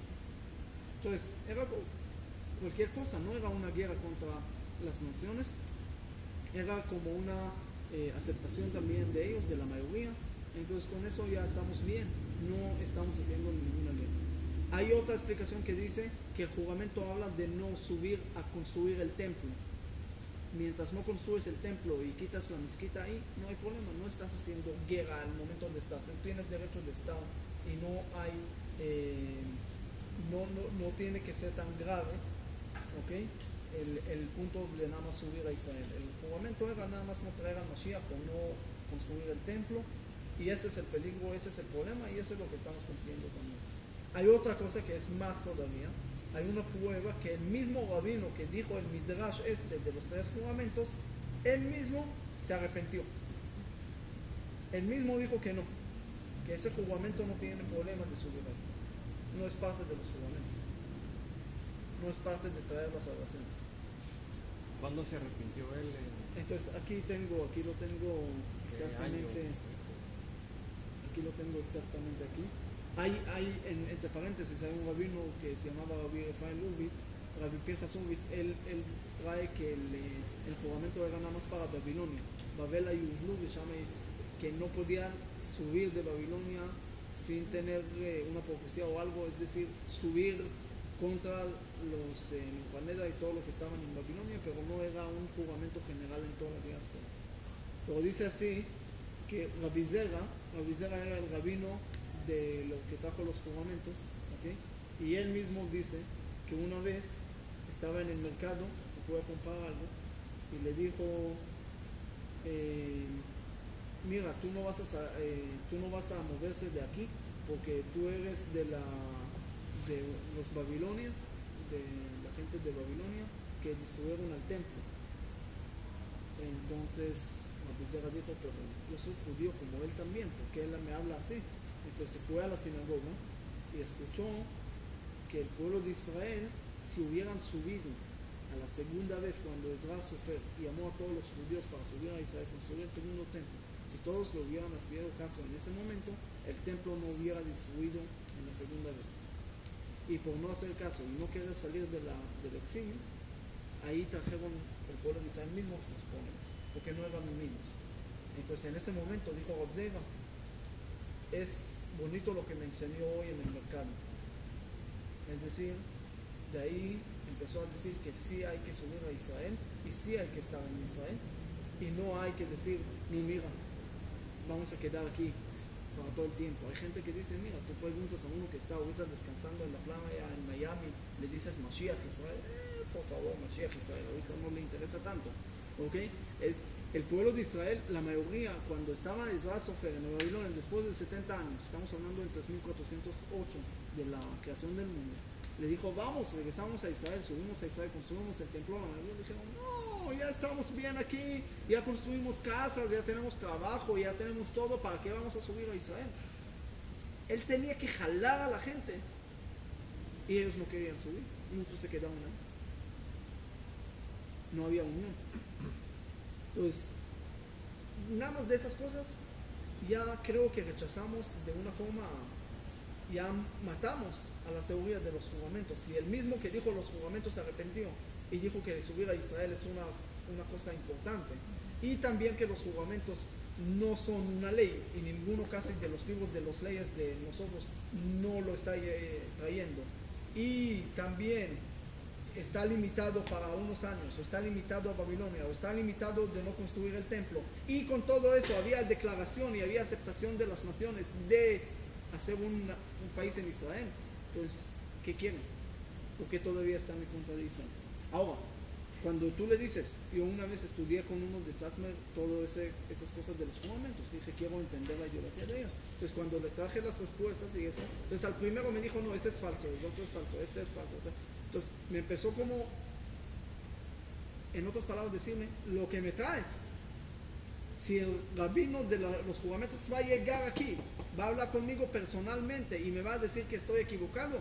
Entonces, era cualquier cosa, no era una guerra contra las naciones, era como una aceptación también de ellos, de la mayoría. Entonces con eso ya estamos bien, no estamos haciendo ninguna guerra. Hay otra explicación que dice que el juramento habla de no subir a construir el templo. Mientras no construyes el templo y quitas la mezquita ahí, no hay problema, no estás haciendo guerra al momento de estar, tú tienes derecho de estar y no hay, no tiene que ser tan grave, ¿ok? El punto de nada más subir a Israel. El juramento era nada más no traer al Mashiach o no construir el templo, Y ese es el peligro, ese es el problema y eso es lo que estamos cumpliendo también. Hay otra cosa que es más todavía. Hay una prueba que el mismo rabino que dijo el midrash de los 3 juramentos, él mismo se arrepintió. Él mismo dijo que no, que ese juramento no tiene problema de subir a Israel. No es parte de los juramentos. No es parte de traer la salvación. ¿Cuándo se arrepintió él? Entonces aquí lo tengo exactamente. Aquí lo tengo exactamente aquí. Hay entre paréntesis, hay un rabino que se llamaba Rabbi Rafael Lubitz, Rabbi Pinchas Lubitz, él trae que el juramento era nada más para Babilonia. Babel Ayuvlu, que no podían subir de Babilonia sin tener una profecía o algo, es decir, subir contra los Paneda y todo lo que estaban en Babilonia, pero no era un juramento general en toda la diáspora. Pero dice así que Rabbi Zera era el rabino de lo que trajo los juramentos, ¿okay? Y él mismo dice que una vez estaba en el mercado, se fue a comprar algo y le dijo, mira, tú no vas a moverse de aquí porque tú eres de los babilonios, de la gente de Babilonia que destruyeron al templo. Entonces Abizera dijo, pero yo soy judío como él también, porque él me habla así. Entonces fue a la sinagoga y escuchó que el pueblo de Israel, si hubieran subido a la segunda vez cuando Ezra Sofer llamó a todos los judíos para subir a Israel, construir el segundo templo, si todos lo hubieran sido caso en ese momento, el templo no hubiera destruido en la segunda vez. Y por no hacer caso y no querer salir del exilio, ahí trajeron el pueblo de Israel mismos los problemas, porque no eran niños. Entonces en ese momento dijo Rabzeva, es bonito lo que me enseñó hoy en el mercado. Es decir, de ahí empezó a decir que sí hay que subir a Israel y sí hay que estar en Israel y no hay que decir, ni mira, vamos a quedar aquí para todo el tiempo. Hay gente que dice, mira, tú preguntas a uno que está ahorita descansando en la playa en Miami, le dices Mashiach Israel, por favor, Mashiach Israel, ahorita no le interesa tanto, ¿ok? Es el pueblo de Israel, la mayoría, cuando estaba Ezra Sofer en Babilonia, después de 70 años, estamos hablando del 3408 de la creación del mundo, le dijo, vamos, regresamos a Israel, subimos a Israel, construimos el templo. La mayoría dijeron, no, ya estamos bien aquí, ya construimos casas, ya tenemos trabajo, ya tenemos todo, ¿para qué vamos a subir a Israel? Él tenía que jalar a la gente y ellos no querían subir, y muchos se quedaron ahí. No había unión. Entonces, nada más de esas cosas, ya creo que rechazamos de una forma, ya matamos a la teoría de los juramentos. Si el mismo que dijo los juramentos se arrepintió y dijo que subir a Israel es una cosa importante, y también que los juramentos no son una ley, y ninguno casi de los libros de las leyes de nosotros no lo está trayendo, y también está limitado para unos años, o está limitado a Babilonia, o está limitado de no construir el templo, y con todo eso había declaración y había aceptación de las naciones de hacer un país en Israel. Entonces, ¿qué quieren? ¿Por qué todavía están en contra de Israel? Ahora, cuando tú le dices, yo una vez estudié con uno de Satmar todas esas cosas de los juramentos, dije, quiero entender la ideología de ellos. Entonces, cuando le traje las respuestas y eso, entonces al primero me dijo, no, ese es falso, el otro es falso, este es falso. Entonces, me empezó como, en otras palabras, decirme, lo que me traes, si el rabino de los juramentos va a llegar aquí, va a hablar conmigo personalmente y me va a decir que estoy equivocado,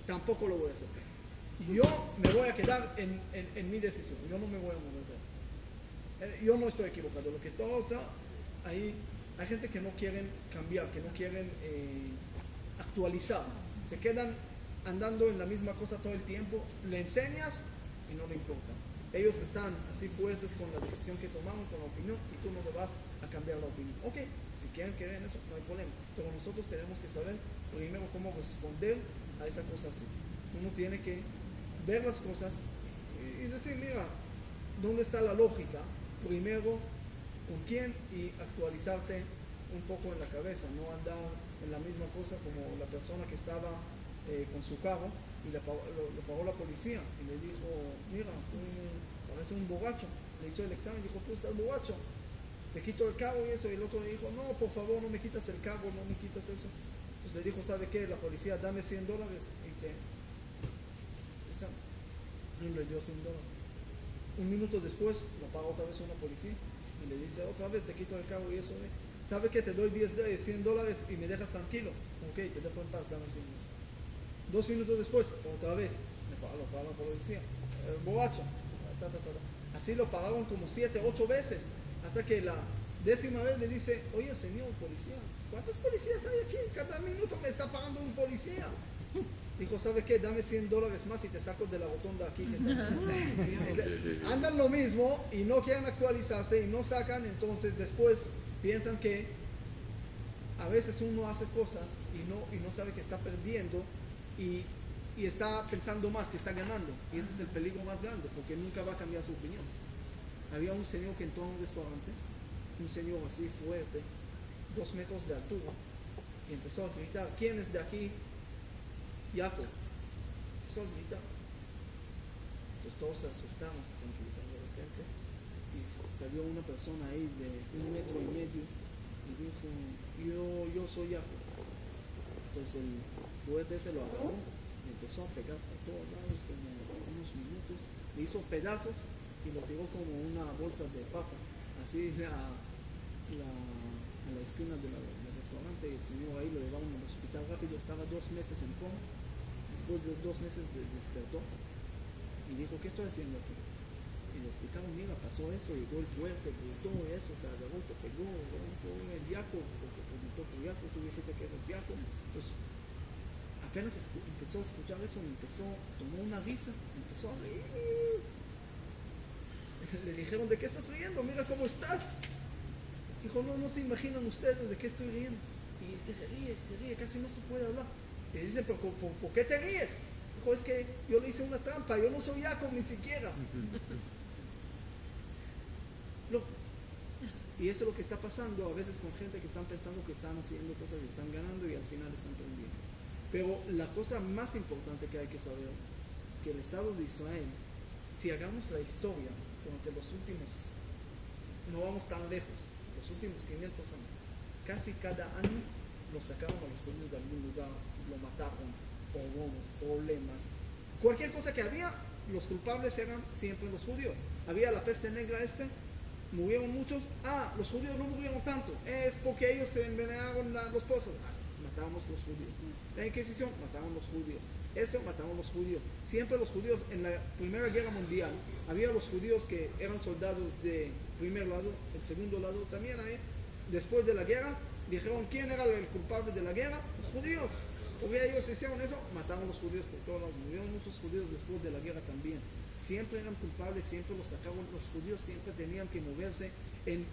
tampoco lo voy a aceptar. Yo me voy a quedar en mi decisión, yo no me voy a mover. Yo no estoy equivocado, lo que todos ahí hay gente que no quieren cambiar, que no quieren actualizar, se quedan andando en la misma cosa todo el tiempo, le enseñas y no le importa. Ellos están así fuertes con la decisión que tomaron, con la opinión, y tú no le vas a cambiar la opinión. Ok, si quieren creer en eso, no hay problema, pero nosotros tenemos que saber primero cómo responder a esa cosa así. Uno tiene que ver las cosas y decir, mira, ¿dónde está la lógica? Primero, ¿con quién? Y actualizarte un poco en la cabeza, no andar en la misma cosa como la persona que estaba con su carro y lo paró la policía y le dijo, mira, tú pareces un borracho. Le hizo el examen y dijo, tú estás borracho. te quito el cargo y eso. Y el otro le dijo, no, por favor, no me quitas el cargo, no me quitas eso. Pues le dijo, ¿sabe qué? La policía, dame $100 y le dio $100. Un minuto después lo paga otra vez una policía y le dice, otra vez te quito el cargo y eso. ¿Sabe qué? Te doy $100 y me dejas tranquilo. Ok, te dejo en paz, dame $100. 2 minutos después, otra vez, lo paga la policía. Borracho. Así lo pagaron como 7, 8 veces, hasta que la 10ª vez le dice, oye señor policía, ¿cuántas policías hay aquí? Cada minuto me está pagando un policía. Dijo, ¿sabe qué? Dame $100 más y te saco de la rotonda aquí que está. Andan lo mismo y no quieren actualizarse y no sacan, entonces después piensan que a veces uno hace cosas y no sabe que está perdiendo y está pensando más que está ganando, y ese es el peligro más grande, porque nunca va a cambiar su opinión. Había un señor que entró a un restaurante, un señor así fuerte, 2 metros de altura, y empezó a gritar, ¿quién es de aquí? Jacob. Empezó a gritar. Entonces todos se asustaron, se tranquilizaron de repente, y salió una persona ahí de 1,5 metros y dijo, yo soy Jacob. Entonces el fuerte se lo agarró y empezó a pegar por todos lados como unos minutos, le hizo pedazos y lo tiró como una bolsa de papas, así a la esquina del restaurante, y el señor ahí lo llevaron al hospital rápido. Estaba 2 meses en coma. Después de 2 meses despertó y dijo, ¿qué estoy haciendo aquí? Y le explicaron, mira, pasó esto, llegó el fuerte, gritó eso, te agarró, te pegó, el Jacob, porque preguntó por Jacob, tú dijiste que eres Jacob. Pues apenas empezó a escuchar eso, tomó una risa, empezó a reír. Le dijeron, ¿de qué estás riendo? Mira cómo estás. Dijo, no se imaginan ustedes de qué estoy riendo. Y se ríe, casi no se puede hablar. Y le dicen, ¿pero por qué te ríes? Dijo, es que yo le hice una trampa, yo no soy Jacob ni siquiera. Y eso es lo que está pasando a veces con gente que están pensando que están haciendo cosas y están ganando y al final están perdiendo. Pero la cosa más importante que hay que saber, que el Estado de Israel, si hagamos la historia durante los últimos, no vamos tan lejos, los últimos 500 años, casi cada año lo sacaron a los judíos de algún lugar, lo mataron, problemas, cualquier cosa que había, los culpables eran siempre los judíos. Había la peste negra murieron muchos, los judíos no murieron tanto, es porque ellos se envenenaron los pozos, matamos los judíos. La Inquisición, mataron los judíos. Mataron los judíos. Siempre los judíos, en la Primera Guerra Mundial, había los judíos que eran soldados de primer lado, el segundo lado también hay. Después de la guerra, dijeron, ¿quién era el culpable de la guerra? Los judíos. Porque ellos hicieron eso, mataron los judíos por todos lados. Murieron muchos judíos después de la guerra también. Siempre eran culpables, siempre los sacaban. Los judíos siempre tenían que moverse en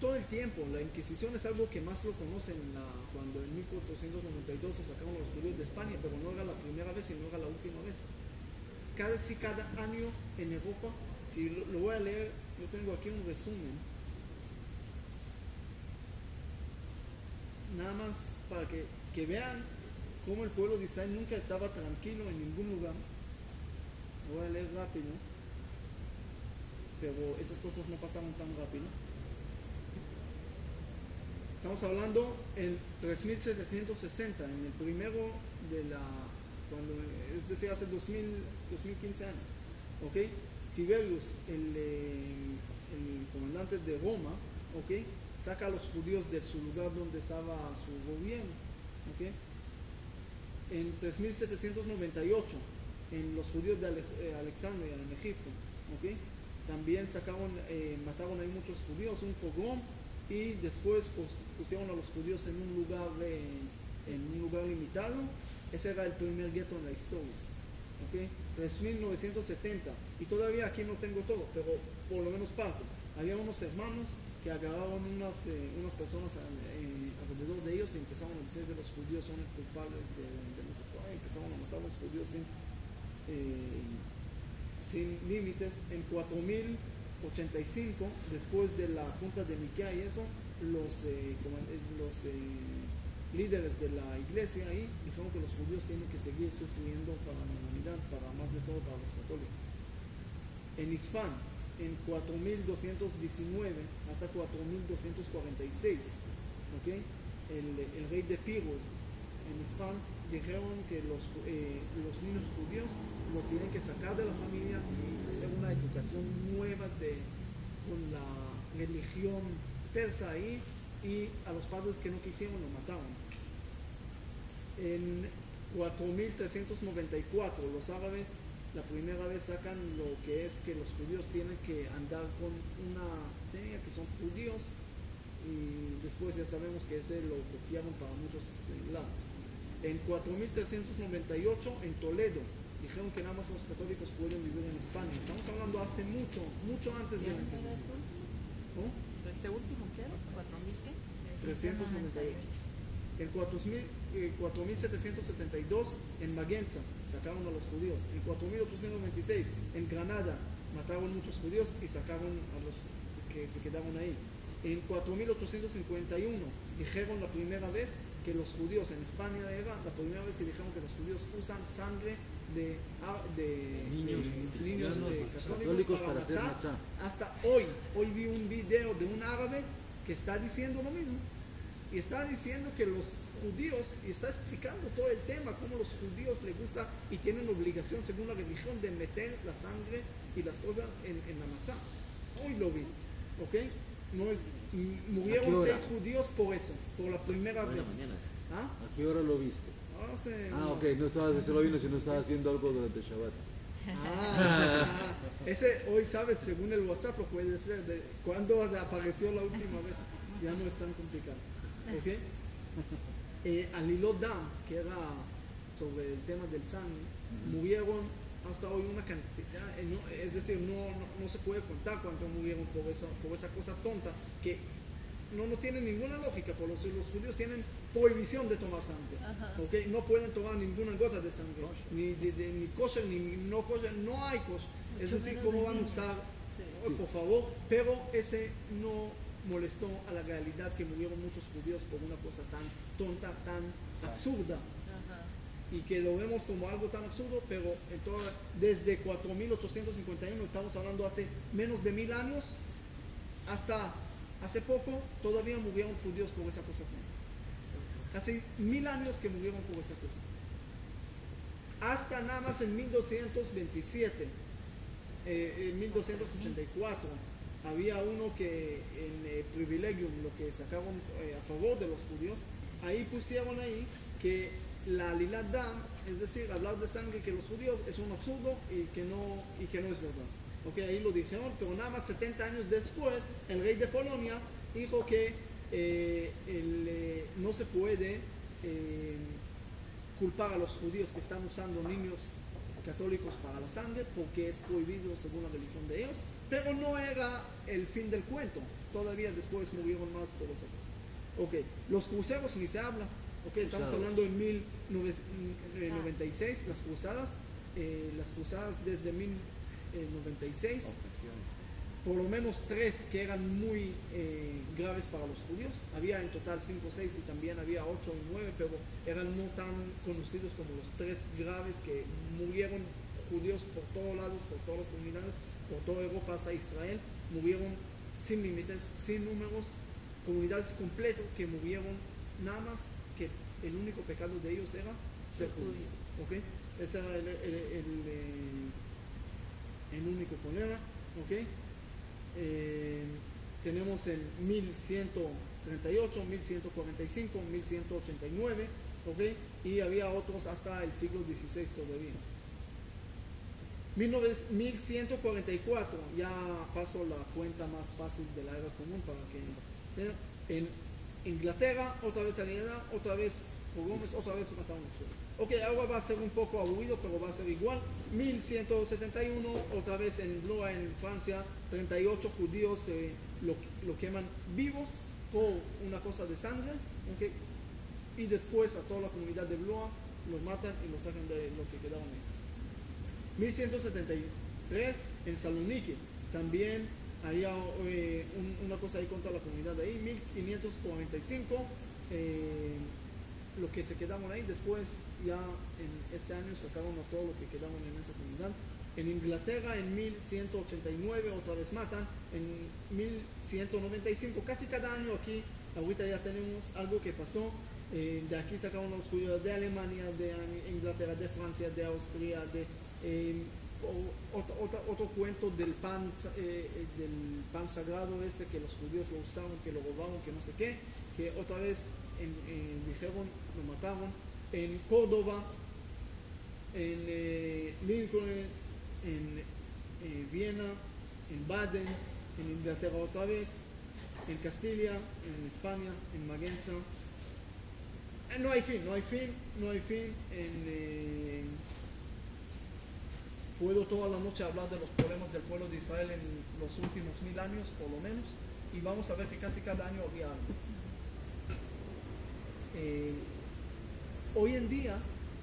todo el tiempo. La Inquisición es algo que más lo conocen cuando en 1492 lo sacaron los judíos de España, pero no era la primera vez y no era la última vez. Cada año en Europa, si lo voy a leer, yo tengo aquí un resumen, nada más para que vean cómo el pueblo de Israel nunca estaba tranquilo en ningún lugar. Lo voy a leer rápido, pero esas cosas no pasaron tan rápido. Estamos hablando en 3760, en el primero es decir, hace 2015 años. ¿Ok? Tiberius, el comandante de Roma, ¿ok?, saca a los judíos de su lugar donde estaba su gobierno. ¿Ok? En 3798, en los judíos de Alexandria, en Egipto, ¿ok?, también mataron ahí muchos judíos, un pogrom. Y después pusieron a los judíos en un lugar limitado. Ese era el primer gueto en la historia. ¿Okay? 3970. Y todavía aquí no tengo todo, pero por lo menos parte. Había unos hermanos que agarraron unas personas alrededor de ellos y empezaron a decir que los judíos son culpables de muchas cosas. Empezaron a matar a los judíos sin límites. En 4085, después de la junta de Miquea y eso, los líderes de la iglesia ahí dijeron que los judíos tienen que seguir sufriendo para la humanidad, para más de todo para los católicos. En Isfán, en 4219 hasta 4246. ¿Okay? El rey de Pirus en España dijeron que los niños judíos lo tienen que sacar de la familia y hacer una educación nueva con la religión persa ahí, y a los padres que no quisieron lo mataron. En 4394 los árabes la primera vez sacan lo que es que los judíos tienen que andar con una seña que son judíos, y después ya sabemos que ese lo copiaron para muchos lados. En 4398 en Toledo dijeron que nada más los católicos pueden vivir en España. Estamos hablando hace mucho antes de la Inquisición. ¿No? Este último, ¿qué era? ¿4000 qué? 398. En 4772 en Magenza sacaron a los judíos. En 4826 en Granada mataron muchos judíos y sacaron a los que se quedaron ahí. En 4851 dijeron la primera vez que los judíos en España era la primera vez que dijeron que los judíos usan sangre de niños católicos para hacer matzá. matzá. Hasta hoy vi un video de un árabe que está diciendo lo mismo, y está diciendo que los judíos, y está explicando todo el tema, cómo los judíos les gusta y tienen obligación según la religión de meter la sangre y las cosas en la matzá. Hoy lo vi, ¿ok? No es, murieron 6 judíos por eso, por la primera vez. ¿Ah? ¿A qué hora lo viste? Ok, no estaba solo viendo, sino estaba haciendo algo durante Shabbat. Ese hoy sabes, según el WhatsApp lo puedes ver, de cuándo apareció la última vez, ya no es tan complicado. ¿Okay? Alilot Dam, que era sobre el tema del sangre, murieron hasta hoy una cantidad, es decir, no se puede contar cuánto murieron por esa cosa tonta que no tiene ninguna lógica. Por los judíos tienen prohibición de tomar sangre, ¿okay? No pueden tomar ninguna gota de sangre, ni kosher ni no kosher, no hay kosher. Es decir, ¿cómo van a usar? Oh, por favor, pero ese no molestó a la realidad que murieron muchos judíos por una cosa tan tonta, tan absurda. Y que lo vemos como algo tan absurdo, pero desde 4851, estamos hablando hace menos de 1000 años, hasta hace poco todavía murieron judíos por esa cosa. Hace 1000 años que murieron por esa cosa. Hasta nada más en 1227, en 1264, había uno que en Privilegium, lo que sacaron a favor de los judíos, ahí pusieron ahí que la Alilat Dam, es decir, hablar de sangre que los judíos es un absurdo y que no es verdad. Okay, ahí lo dijeron, pero nada más 70 años después, el rey de Polonia dijo que no se puede culpar a los judíos que están usando niños católicos para la sangre, porque es prohibido según la religión de ellos, pero no era el fin del cuento. Todavía después murieron más por esa cosa. Okay, los cruceros ni se habla. Okay, estamos hablando en 1096, las cruzadas desde 1096, por lo menos 3 que eran muy graves para los judíos. Había en total 5 o 6 y también había 8 y 9, pero eran no tan conocidos como los 3 graves que murieron judíos por todos lados, por todas las comunidades, por toda Europa hasta Israel. Murieron sin límites, sin números, comunidades completas que murieron nada más que el único pecado de ellos era ser judíos. ¿Okay? Ese era el único problema. ¿Okay? Tenemos en 1138, 1145, 1189, ¿okay? Y había otros hasta el siglo XVI todavía. 1144, ya paso la cuenta más fácil de la era común para que en Inglaterra, otra vez alienada, otra vez Gómez, otra vez mataron a Chile. Ok, ahora va a ser un poco aburrido, pero va a ser igual. 1171, otra vez en Blois, en Francia, 38 judíos lo queman vivos por una cosa de sangre, okay. Y después a toda la comunidad de Blois los matan y los sacan de lo que quedaron ahí. 1173, en Saloniki, también había una cosa ahí contra la comunidad de ahí. 1545, lo que se quedaron ahí. Después ya en este año sacaron a todo lo que quedaron en esa comunidad. En Inglaterra en 1189 otra vez matan, en 1195, casi cada año aquí, ahorita ya tenemos algo que pasó, de aquí sacaron los judíos de Alemania, de Inglaterra, de Francia, de Austria, otro cuento del pan sagrado este, que los judíos lo usaron, que lo robaron, que no sé qué, que otra vez dijeron, lo mataron, en Córdoba, en Lincoln, en Viena, en Baden, en Inglaterra otra vez, en Castilla, en España, en Magenza. No hay fin. Puedo toda la noche hablar de los problemas del pueblo de Israel en los últimos 1000 años, por lo menos, y vamos a ver que casi cada año había algo. Hoy en día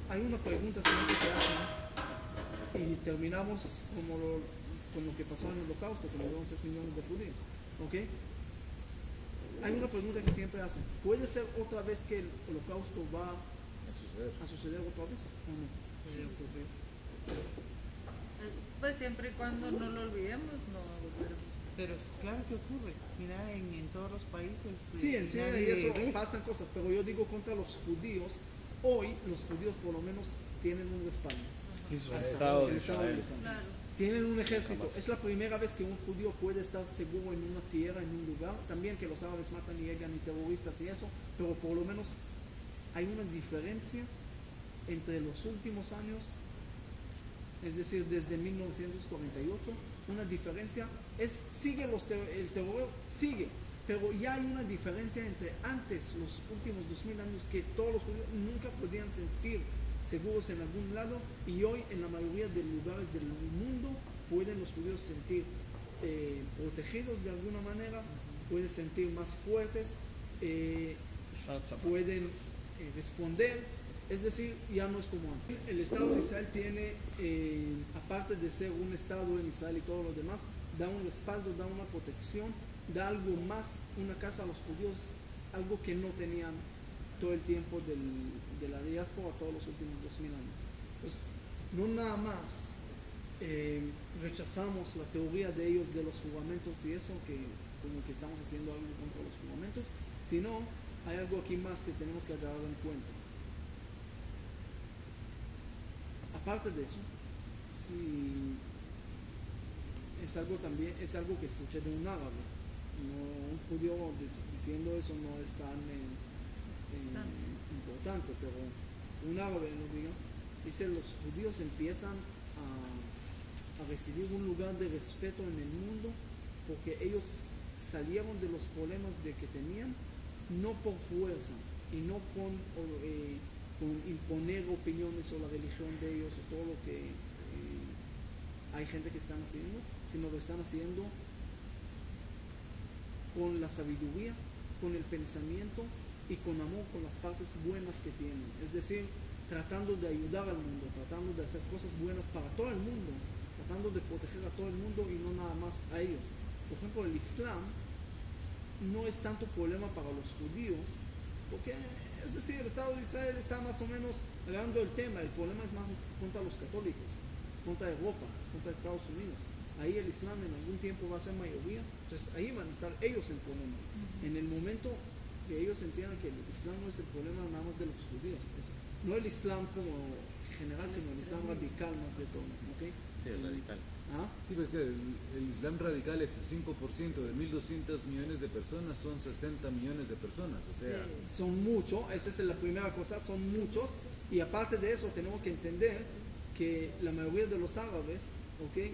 hay una pregunta siempre que hacen, y terminamos con lo que pasó en el Holocausto, que murieron 6 millones de judíos. ¿Okay? Hay una pregunta que siempre hacen: ¿puede ser otra vez que el Holocausto va a suceder otra vez o no? Puede ocurrir. Pues siempre y cuando no lo olvidemos, no va a ocurrir. Pero claro que ocurre. Mira, en todos los países. Sí, en Siria y nadie eso ve. pasan cosas, pero yo digo contra los judíos. Hoy los judíos por lo menos tienen un respaldo. Israel. Estado El de Estado de Israel. Israel. Claro. Tienen un ejército. Es la primera vez que un judío puede estar seguro en una tierra, en un lugar. También que los árabes matan y llegan y terroristas y eso, pero por lo menos hay una diferencia entre los últimos años, es decir, desde 1948, una diferencia. Sigue el terror, sigue, pero ya hay una diferencia entre antes, los últimos 2000 años, que todos los judíos nunca podían sentir seguros en algún lado, y hoy en la mayoría de lugares del mundo pueden los judíos sentir protegidos de alguna manera, pueden sentir más fuertes, pueden responder, es decir, ya no es como antes. El Estado de Israel tiene, aparte de ser un Estado en Israel y todo lo demás, da un respaldo, da una protección, da algo más, una casa a los judíos, algo que no tenían todo el tiempo de la diáspora, todos los últimos 2000 años. Entonces, no nada más rechazamos la teoría de ellos de los juramentos y eso, que como que estamos haciendo algo contra los juramentos, sino hay algo aquí más que tenemos que agarrar en cuenta. Aparte de eso, si es algo que escuché de un árabe, no un judío diciendo eso no es tan importante, pero un árabe no diga, dice: los judíos empiezan a recibir un lugar de respeto en el mundo porque ellos salieron de los problemas de que tenían, no por fuerza y no con imponer opiniones o la religión de ellos o todo lo que hay gente que están haciendo, sino lo están haciendo con la sabiduría, con el pensamiento y con amor, con las partes buenas que tienen. Es decir, tratando de ayudar al mundo, tratando de hacer cosas buenas para todo el mundo, tratando de proteger a todo el mundo y no nada más a ellos. Por ejemplo, el Islam no es tanto problema para los judíos, porque, es decir, el Estado de Israel está más o menos agarrando el tema. El problema es más contra los católicos, contra Europa, contra Estados Unidos. Ahí el Islam en algún tiempo va a ser mayoría, entonces ahí van a estar ellos en problema. En el momento que ellos entiendan que el Islam no es el problema nada más de los judíos, no el Islam como general, sino el Islam radical más de todo, ¿okay? Sí, el radical. Sí, pues que el Islam radical es el 5% de 1.200 millones de personas, son 60 millones de personas, o sea... Sí, son muchos, esa es la primera cosa, son muchos, y aparte de eso tenemos que entender que la mayoría de los árabes, ¿ok?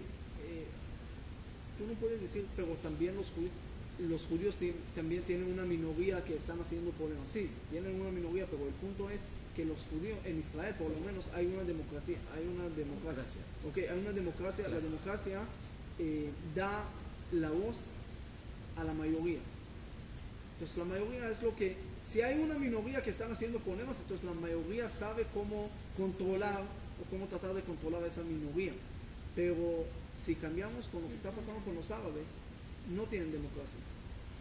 Tú no puedes decir, pero también los judíos también tienen una minoría que están haciendo problemas. Sí, tienen una minoría, pero el punto es que los judíos en Israel por lo menos hay una democracia, okay, hay una democracia. Claro. La democracia da la voz a la mayoría. Entonces la mayoría es lo que, si hay una minoría que están haciendo problemas, entonces la mayoría sabe cómo controlar o cómo tratar de controlar a esa minoría. Pero si cambiamos con lo que está pasando con los árabes, no tienen democracia,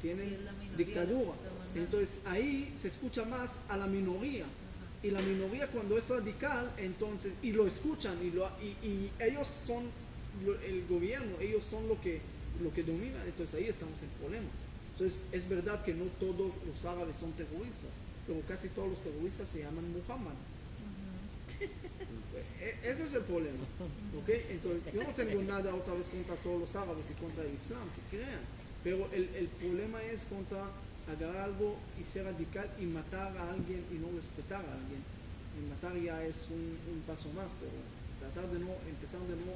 tienen dictadura. Entonces ahí se escucha más a la minoría. Y la minoría cuando es radical, entonces, y lo escuchan, y ellos son el gobierno, ellos son lo que dominan, entonces ahí estamos en problemas. Entonces es verdad que no todos los árabes son terroristas, pero casi todos los terroristas se llaman Muhammad. Ese es el problema, ¿ok? Entonces yo no tengo nada otra vez contra todos los árabes y contra el Islam, que crean, pero el problema es contra agarrar algo y ser radical y matar a alguien y no respetar a alguien. Y matar ya es un paso más, pero tratar de no, empezar de no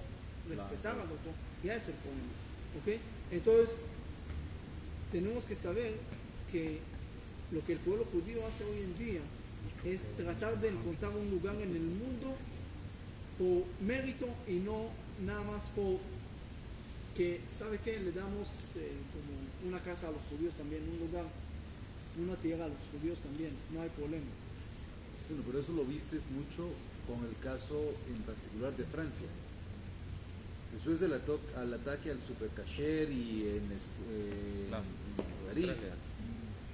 respetar al otro, ya es el problema, ¿ok? Entonces tenemos que saber que lo que el pueblo judío hace hoy en día es tratar de encontrar un lugar en el mundo por mérito y no nada más por que, ¿sabe qué? Le damos como una casa a los judíos también, un lugar, una tierra a los judíos también, no hay problema. Bueno, pero eso lo vistes mucho con el caso en particular de Francia. Después del ataque al Supercacher y en París,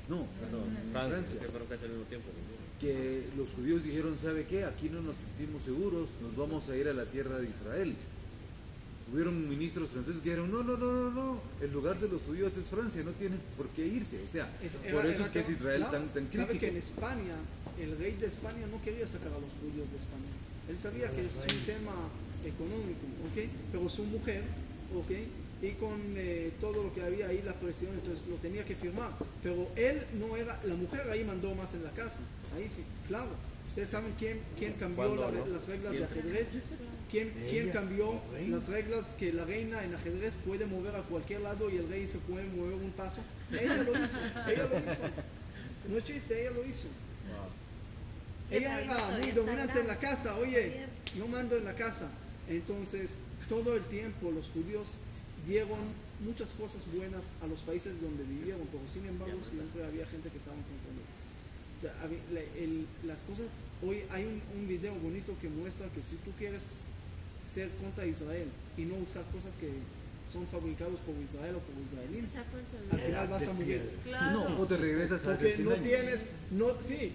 en Francia, Se fueron casi al mismo tiempo. que los judíos dijeron, ¿sabe qué? Aquí no nos sentimos seguros, nos vamos a ir a la tierra de Israel. Hubieron ministros franceses que dijeron, no, el lugar de los judíos es Francia, no tienen por qué irse. O sea, por eso es que es Israel tan crítico. ¿Sabe que en España, el rey de España no quería sacar a los judíos de España? Él sabía que es un tema económico, ¿ok? Pero su mujer, ¿ok? Y con todo lo que había ahí, la presión, entonces lo tenía que firmar. Pero él no era, la mujer ahí mandó más en la casa. Ahí sí, claro. ¿Ustedes saben quién cambió las reglas de ajedrez? ¿Quién cambió las reglas que la reina en ajedrez puede mover a cualquier lado y el rey se puede mover un paso? Ella lo hizo. No es chiste, ella lo hizo. Ella era muy dominante en la casa. Oye, yo mando en la casa. Entonces, todo el tiempo los judíos dieron muchas cosas buenas a los países donde vivieron, pero sin embargo siempre había gente que estaba en contra de ellos. O sea, las cosas, hoy hay un video bonito que muestra que si tú quieres ser contra Israel y no usar cosas que son fabricados por Israel o por israelíes, al final vas a morir. No, o te regresas a hace Porque 100 no años. tienes, sí.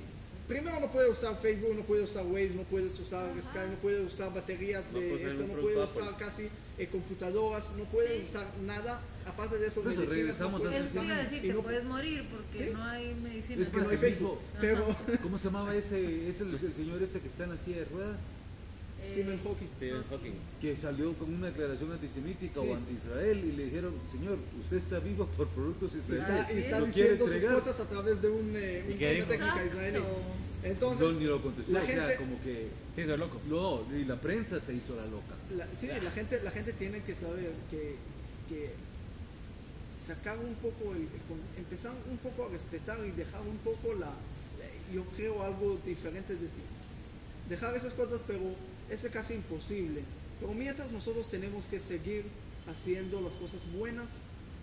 Primero no puedes usar Facebook, no puedes usar Waze, no puedes usar Skype, no puedes usar baterías no puedes usar casi computadoras, no puedes usar nada, aparte de eso, Por eso medicinas, regresamos no a puedes Eso te iba a decir, y te no- puedes morir porque ¿Sí? no hay medicina. Es que no hay ese mismo, Facebook, pero ¿cómo se llamaba ese? Es el señor este que está en la silla de ruedas, Stephen Hawking. Stephen Hawking. que salió con una declaración antisemítica Sí. o anti-Israel y le dijeron, señor, usted está vivo por productos israelíes. Y está ¿Lo quiere diciendo sus entregar? cosas a través de una qué dijo? técnica israelí. Exacto. Entonces, No, ni lo contestó, la o sea, gente- como que... Sí, soy loco. No, y la prensa se hizo la loca. la gente tiene que saber que sacar un poco, empezar un poco a respetar y dejar un poco yo creo algo diferente de ti. Dejar esas cosas, pero es casi imposible. Pero mientras nosotros tenemos que seguir haciendo las cosas buenas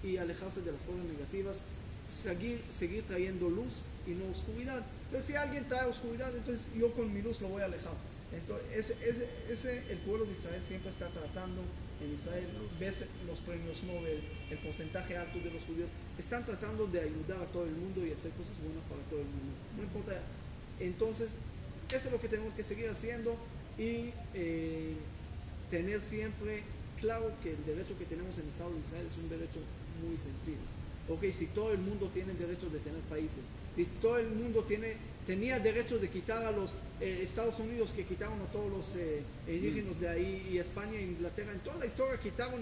y alejarse de las cosas negativas, seguir trayendo luz y no oscuridad. Entonces, si alguien trae oscuridad, entonces yo con mi luz lo voy a alejar. Entonces, el pueblo de Israel siempre está tratando, en Israel ves los premios Nobel, el porcentaje alto de los judíos, están tratando de ayudar a todo el mundo y hacer cosas buenas para todo el mundo. No importa. Entonces, eso es lo que tenemos que seguir haciendo y tener siempre claro que el derecho que tenemos en el Estado de Israel es un derecho muy sencillo. Ok, si todo el mundo tiene derecho de tener países, si todo el mundo tenía derecho de quitar a los Estados Unidos, que quitaron a todos los indígenas de ahí, y España e Inglaterra, en toda la historia quitaron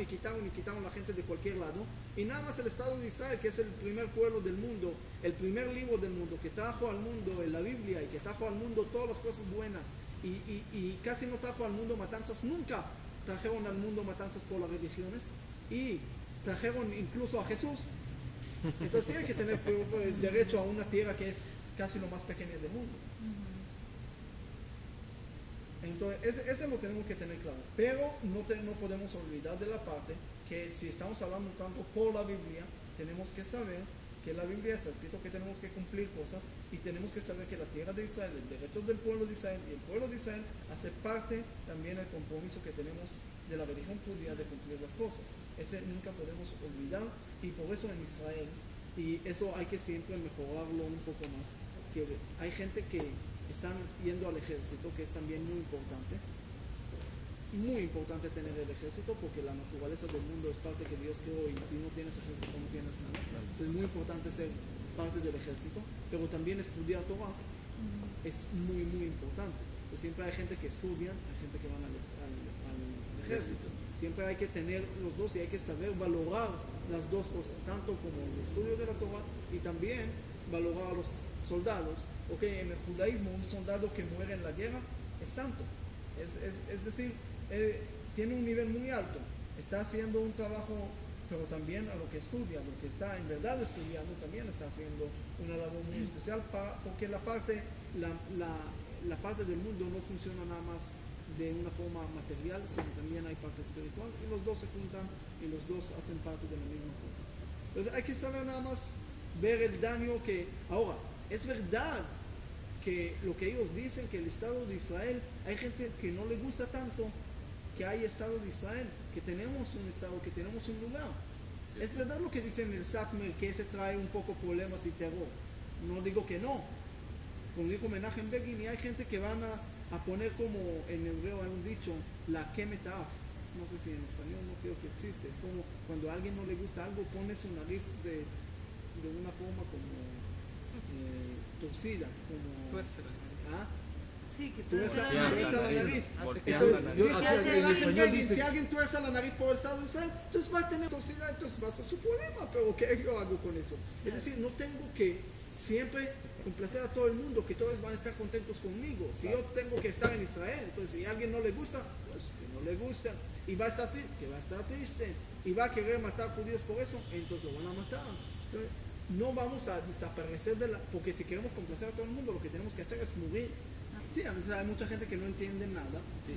la gente de cualquier lado, y nada más el Estado de Israel, que es el primer pueblo del mundo, el primer libro del mundo, que trajo al mundo la Biblia y que trajo al mundo todas las cosas buenas, y casi no trajo al mundo matanzas, nunca trajeron al mundo matanzas por las religiones, y trajeron incluso a Jesús. Entonces tiene que tener derecho a una tierra que es casi lo más pequeño del mundo. Entonces eso lo tenemos que tener claro. Pero no podemos olvidar de la parte que si estamos hablando tanto por la Biblia, tenemos que saber que en la Biblia está escrito que tenemos que cumplir cosas y tenemos que saber que la tierra de Israel, el derecho del pueblo de Israel y el pueblo de Israel hace parte también del compromiso que tenemos de la religión judía de cumplir las cosas. Ese nunca podemos olvidar y por eso en Israel, y eso hay que siempre mejorarlo un poco más, que hay gente que están yendo al ejército, que es también muy importante, muy importante tener el ejército porque la naturaleza del mundo es parte que Dios creó y si no tienes ejército no tienes nada. Entonces es muy importante ser parte del ejército, pero también estudiar Torah es muy muy importante. Pues siempre hay gente que estudia, hay gente que van al ejército. Siempre hay que tener los dos y hay que saber valorar las dos cosas, tanto como el estudio de la Torah y también valorar a los soldados. Okay, en el judaísmo un soldado que muere en la guerra es santo, es decir, tiene un nivel muy alto, está haciendo un trabajo, pero también a lo que estudia, a lo que está en verdad estudiando, también está haciendo una labor muy especial porque la parte del mundo no funciona nada más de una forma material, sino también hay parte espiritual y los dos se juntan y los dos hacen parte de la misma cosa. Entonces hay que saber nada más ver el daño que ahora es verdad que lo que ellos dicen que el Estado de Israel, hay gente que no le gusta tanto que hay Estado de Israel, que tenemos un Estado, que tenemos un lugar. Es verdad lo que dicen en el Satmer, que ese trae un poco problemas y terror. No digo que no. Como dijo Menachem Begin, y hay gente que van a poner como en hebreo hay un dicho, la kemetaf. No sé si en español no creo que existe. Es como cuando a alguien no le gusta algo, pone su nariz de una forma como torcida, como Tuércela. ¿ah? Sí, que Tuerce tuerce la la nariz. Volteando Entonces, la nariz. Yo, dice aquí, en Menachem español Begin, dice, si alguien tuerce la nariz por el Estado de Israel, entonces va a tener torcida, entonces va a ser su problema, pero ¿qué yo hago con eso? Es decir, no tengo que siempre complacer a todo el mundo, que todos van a estar contentos conmigo. Si yo tengo que estar en Israel, entonces si a alguien no le gusta, pues que no le gusta, y va a estar triste, que va a estar triste, y va a querer matar judíos por eso, entonces lo van a matar. Entonces, no vamos a desaparecer porque si queremos complacer a todo el mundo, lo que tenemos que hacer es morir. Sí, a veces hay mucha gente que no entiende nada, sí,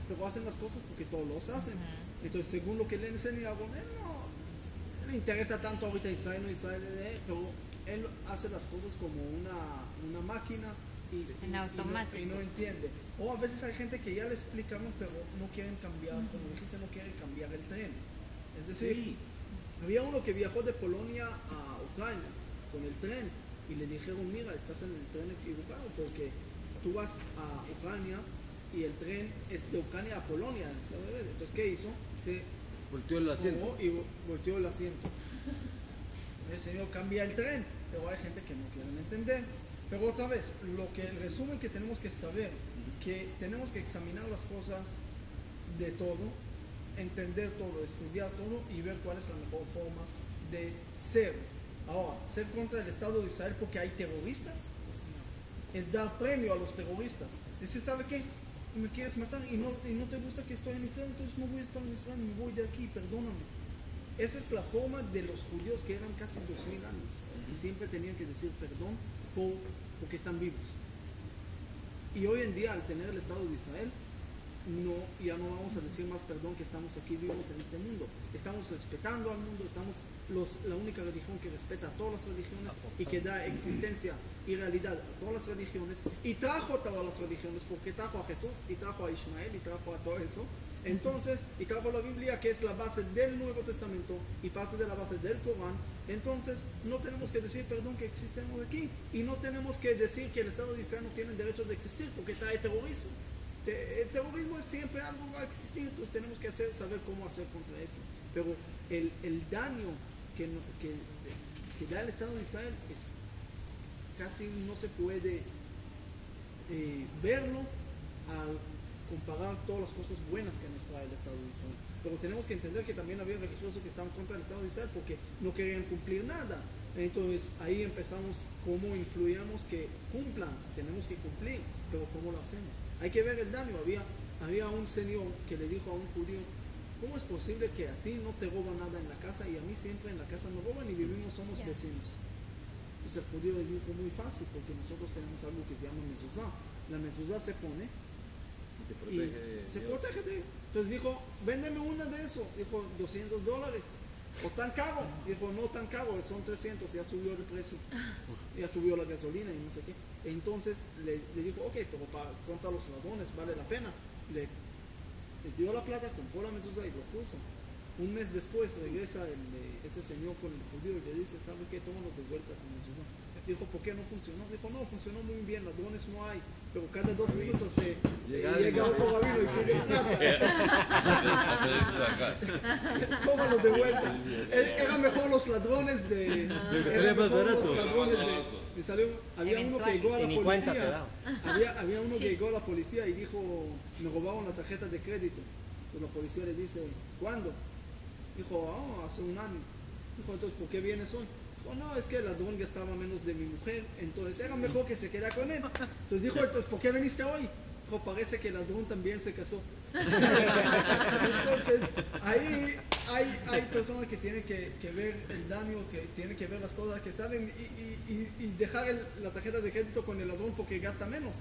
pero hacen las cosas porque todos los hacen. Entonces, según lo que le enseña a Gonel, no le interesa tanto ahorita Israel, no Israel, pero él hace las cosas como una máquina En automático. y no entiende. O a veces hay gente que ya le explicaron, pero no quieren cambiar, como dijiste, no quieren cambiar el tren. Es decir, sí, había uno que viajó de Polonia a Ucrania con el tren y le dijeron, mira, estás en el tren equivocado porque tú vas a Ucrania y el tren es de Ucrania a Polonia. Entonces, ¿qué hizo? Se volteó el asiento. y volteó el asiento. El señor cambia el tren, pero hay gente que no quieren entender. Pero otra vez, el resumen que tenemos que saber, que tenemos que examinar las cosas de todo, entender todo, estudiar todo y ver cuál es la mejor forma de ser. Ahora, ser contra el Estado de Israel porque hay terroristas es dar premio a los terroristas. Dice, ¿sabe qué? Me quieres matar y no te gusta que estoy en Israel, entonces no voy a estar en Israel, me voy de aquí, perdóname. Esa es la forma de los judíos que eran casi 2000 años y siempre tenían que decir perdón porque están vivos. Y hoy en día, al tener el Estado de Israel, ya no vamos a decir más perdón que estamos aquí vivos en este mundo. Estamos respetando al mundo, estamos la única religión que respeta a todas las religiones y que da existencia y realidad a todas las religiones y trajo a todas las religiones porque trajo a Jesús y trajo a Ismael y trajo a todo eso. Entonces, y trajo la Biblia que es la base del Nuevo Testamento y parte de la base del Corán. Entonces, no tenemos que decir perdón que existemos aquí y no tenemos que decir que el Estado de Israel no tiene derecho de existir porque trae terrorismo. El terrorismo es siempre algo que va a existir, entonces tenemos que saber cómo hacer contra eso. Pero el daño que da el Estado de Israel es casi no se puede verlo al comparar todas las cosas buenas que nos trae el Estado de Israel. Pero tenemos que entender que también había religiosos que estaban contra el Estado de Israel porque no querían cumplir nada. Entonces ahí empezamos cómo influíamos que cumplan, tenemos que cumplir, pero cómo lo hacemos. Hay que ver el daño. Había un señor que le dijo a un judío, ¿cómo es posible que a ti no te roban nada en la casa y a mí siempre en la casa nos roban y vivimos, somos vecinos? Pues el judío le dijo, muy fácil, porque nosotros tenemos algo que se llama mezuzá. La mezuzá se pone te y protege se Dios. protege de. Entonces dijo, véndeme una de eso. Dijo, $200. ¿O tan caro? Dijo, no tan caro, son 300, ya subió el precio. Ya subió la gasolina y no sé qué. Entonces le dijo, ok, pero contra los ladrones vale la pena. Le dio la plata, compró la mezuzá y lo puso. Un mes después regresa ese señor con el judío y le dice, ¿sabe qué? Tómalo de vuelta con mezuzá. Dijo, ¿por qué no funcionó? Dijo, no, funcionó muy bien, ladrones no hay, pero cada 2 minutos Llega llega otro rabino y pide plata. Tómalo de vuelta. Eran mejor los ladrones de... que salía más barato. Me salió, había uno que llegó a la Ni cuenta te policía. da. Había uno que llegó a la policía y dijo, me robaron la tarjeta de crédito. Y la policía le dice, ¿cuándo? Dijo, hace un año. Dijo, entonces, ¿por qué vienes hoy? Dijo, no, es que el ladrón gastaba menos de mi mujer, entonces era mejor que se quedara con él. Entonces dijo, entonces, ¿por qué viniste hoy? Dijo, parece que el ladrón también se casó. Entonces, ahí hay personas que tienen que ver el daño, que tienen que ver las cosas que salen y dejar la tarjeta de crédito con el ladrón porque gasta menos.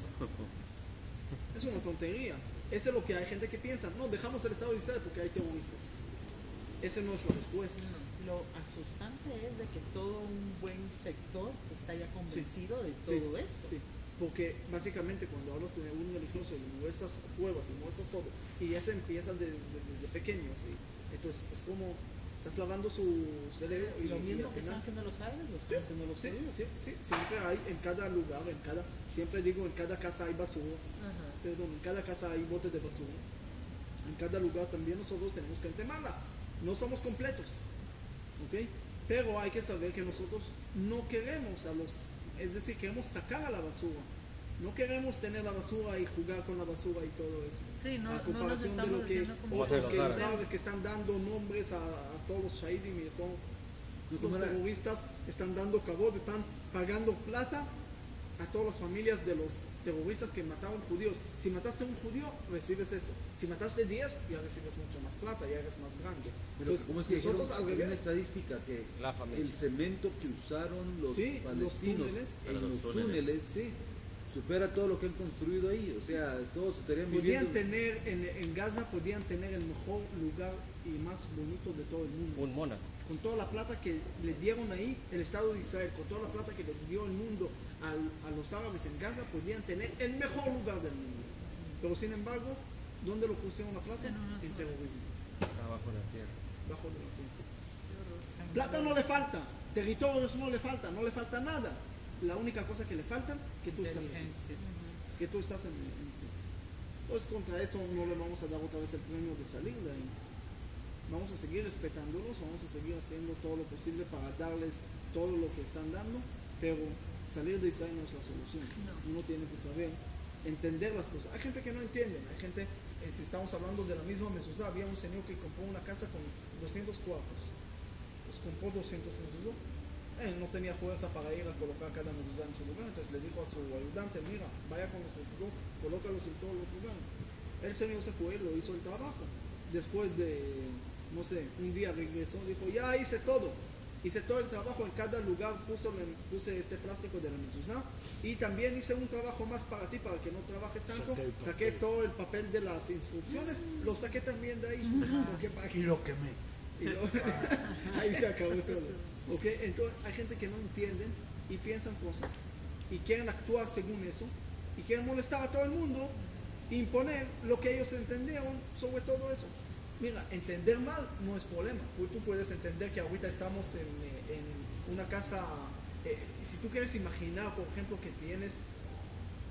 Es una tontería. Eso es lo que hay gente que piensa. No, dejamos el Estado de Israel porque hay terroristas. Ese no es la respuesta. Lo asustante es de que todo un buen sector está ya convencido de todo esto. Sí, porque básicamente cuando hablas de un religioso y muestras pruebas y muestras todo, y ya se empieza desde pequeños, ¿sí? Entonces es como estás lavando su cerebro y Lo mismo al que final- están haciendo los árabes, lo están haciendo los judíos. Sí, siempre hay en cada lugar, siempre digo, en cada casa hay basura, en cada casa hay botes de basura, en cada lugar también nosotros tenemos gente mala, no somos completos, ¿ok? Pero hay que saber que nosotros no queremos es decir, queremos sacar a la basura, no queremos tener la basura y jugar con la basura y todo eso. Sí, no, A no nos comparación de estamos lo que haciendo como otros que claro. sabes que están dando nombres a todos los shahidim y a todos los terroristas, están dando cabot, están pagando plata a todas las familias de los terroristas que mataron judíos. Si mataste a un judío, recibes esto. Si mataste 10, ya recibes mucho más plata, ya eres más grande. Pero Entonces, ¿cómo es que dijeron? nosotros al Había una revés. estadística que La familia. el cemento que usaron los Sí, los palestinos túneles. en Para los los túneles. túneles Sí. supera todo lo que han construido ahí. O sea, todos estarían Podían viviendo... tener, en Gaza podían tener el mejor lugar y más bonito de todo el mundo. Un Mónaco. Con toda la plata que le dieron ahí el Estado de Israel, con toda la plata que le dio el mundo a los árabes en Gaza, podían tener el mejor lugar del mundo. Pero sin embargo, ¿dónde lo pusieron la plata? En una En zona. terrorismo, Abajo de la tierra. bajo de la tierra. Plata no le falta, territorios no le falta, no le falta nada. La única cosa que le falta, que tú estás en sí. Entonces contra eso no le vamos a dar otra vez el premio de salir de ahí. Vamos a seguir respetándolos, vamos a seguir haciendo todo lo posible para darles todo lo que están dando, pero salir de Israel no es la solución. No. Uno tiene que saber entender las cosas. Hay gente que no entiende, hay gente, si estamos hablando de la misma mesuzá, había un señor que compró una casa con 200 cuartos, pues compró 200 mesuzá. Él no tenía fuerza para ir a colocar cada mesuzá en su lugar, entonces le dijo a su ayudante, mira, vaya con los mesuzá, colócalos en todos los lugares. El señor se fue, lo hizo el trabajo. Después de, no sé, un día regresó, dijo, ya hice todo el trabajo, en cada lugar puse este plástico de la mesuzá y también hice un trabajo más para ti, para que no trabajes tanto, saqué todo el papel de las instrucciones, lo saqué también de ahí, porque para Y lo quemé. y ahí se acabó todo. ¿Okay? Entonces hay gente que no entienden y piensan cosas y quieren actuar según eso y quieren molestar a todo el mundo, imponer lo que ellos entendieron sobre todo eso. Mira, entender mal no es problema. Tú puedes entender que ahorita estamos en una casa, si tú quieres imaginar, por ejemplo, que tienes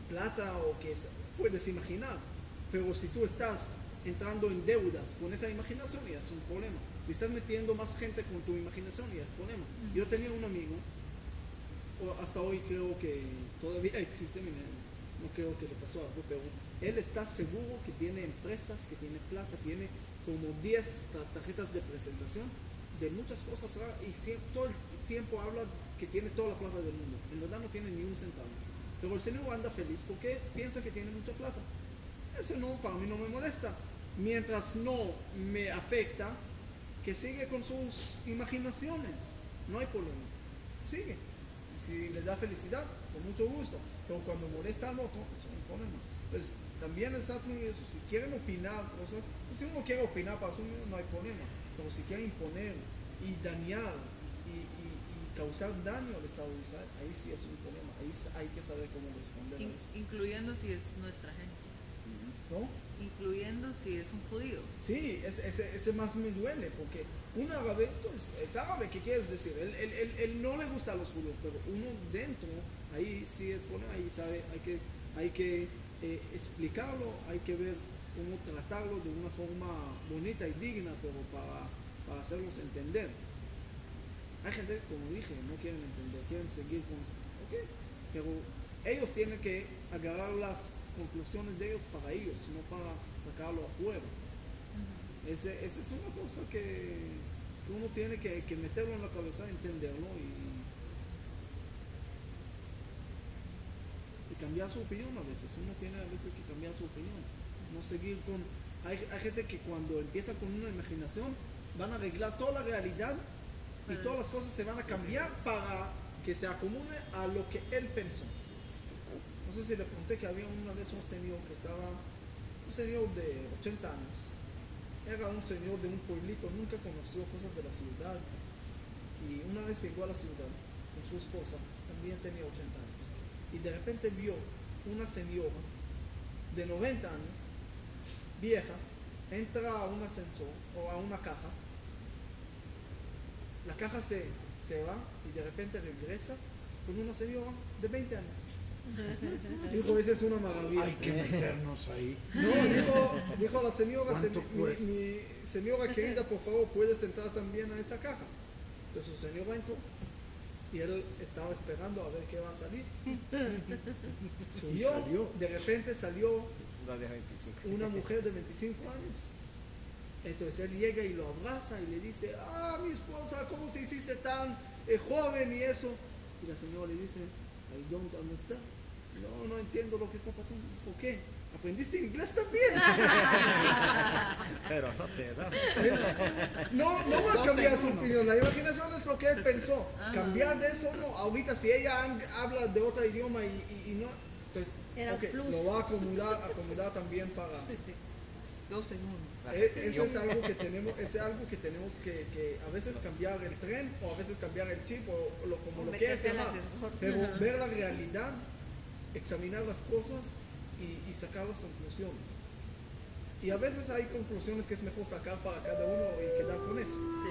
plata o que puedes imaginar, pero si tú estás entrando en deudas con esa imaginación ya es un problema. Si estás metiendo más gente con tu imaginación ya es problema. Yo tenía un amigo, hasta hoy creo que todavía existe, no creo que le pasó algo, pero él está seguro que tiene empresas, que tiene plata, tiene como 10 tarjetas de presentación de muchas cosas raras y todo el tiempo habla que tiene toda la plata del mundo. En verdad no tiene ni un centavo. Pero el señor anda feliz porque piensa que tiene mucha plata. Eso no, para mí no me molesta. Mientras no me afecta, que sigue con sus imaginaciones. No hay problema. Sigue. Y si le da felicidad, con mucho gusto. Pero cuando molesta al otro, eso es un problema. Entonces, también está en eso. Si quieren opinar cosas, pues si uno quiere opinar para su vida, no hay problema. Pero si quieren imponer y dañar y causar daño al Estado de Israel, ahí sí es un problema. Ahí hay que saber cómo responder a eso. incluyendo si es nuestra gente. ¿no? Incluyendo si es un judío. Sí, ese más me duele, porque un árabe, entonces, es árabe, ¿qué quieres decir? Él no le gusta a los judíos, pero uno dentro, ahí sí es bueno, ahí sabe, hay que explicarlo, hay que ver cómo tratarlo de una forma bonita y digna, pero para hacerlos entender. Hay gente, como dije, no quieren entender, quieren seguir con eso. Ok, pero ellos tienen que agarrar las conclusiones de ellos para ellos, no para sacarlo afuera. Esa es una cosa que uno tiene que meterlo en la cabeza, entenderlo y cambiar su opinión a veces. Uno tiene a veces que cambiar su opinión, no seguir con... Hay gente que cuando empieza con una imaginación van a arreglar toda la realidad y todas las cosas se van a cambiar para que se acomode a lo que él pensó. No sé si le conté que había una vez un señor de 80 años. Era un señor de un pueblito, nunca conoció cosas de la ciudad. Y una vez llegó a la ciudad con su esposa, también tenía 80 años. Y de repente vio una señora de 90 años, vieja, entra a un ascensor o a una caja. La caja se va y de repente regresa con una señora de 20 años. Dijo, esa es una maravilla. Hay que meternos ahí. No, dijo la señora, ¿Cuánto cuesta? mi señora querida, por favor, ¿puedes entrar también a esa caja? Entonces su señora entró y él estaba esperando a ver qué va a salir. Salió. De repente salió La de 25. una mujer de 25 años. Entonces él llega y lo abraza y le dice, mi esposa, ¿cómo se hiciste tan joven y eso? Y la señora le dice, I don't understand. No entiendo lo que está pasando. ¿Por qué? ¿Aprendiste inglés también? Pero no te da. No va a cambiar su opinión. La imaginación es lo que él pensó. Cambiar de eso, no. Ahorita si ella habla de otro idioma y no, entonces okay, lo va a acomodar también para... 2 en 1. Eso es algo que tenemos, que a veces cambiar el tren o a veces cambiar el chip o como lo quieras llamar, pero ver la realidad, examinar las cosas y sacar las conclusiones. Y a veces hay conclusiones que es mejor sacar para cada uno y quedar con eso. Sí.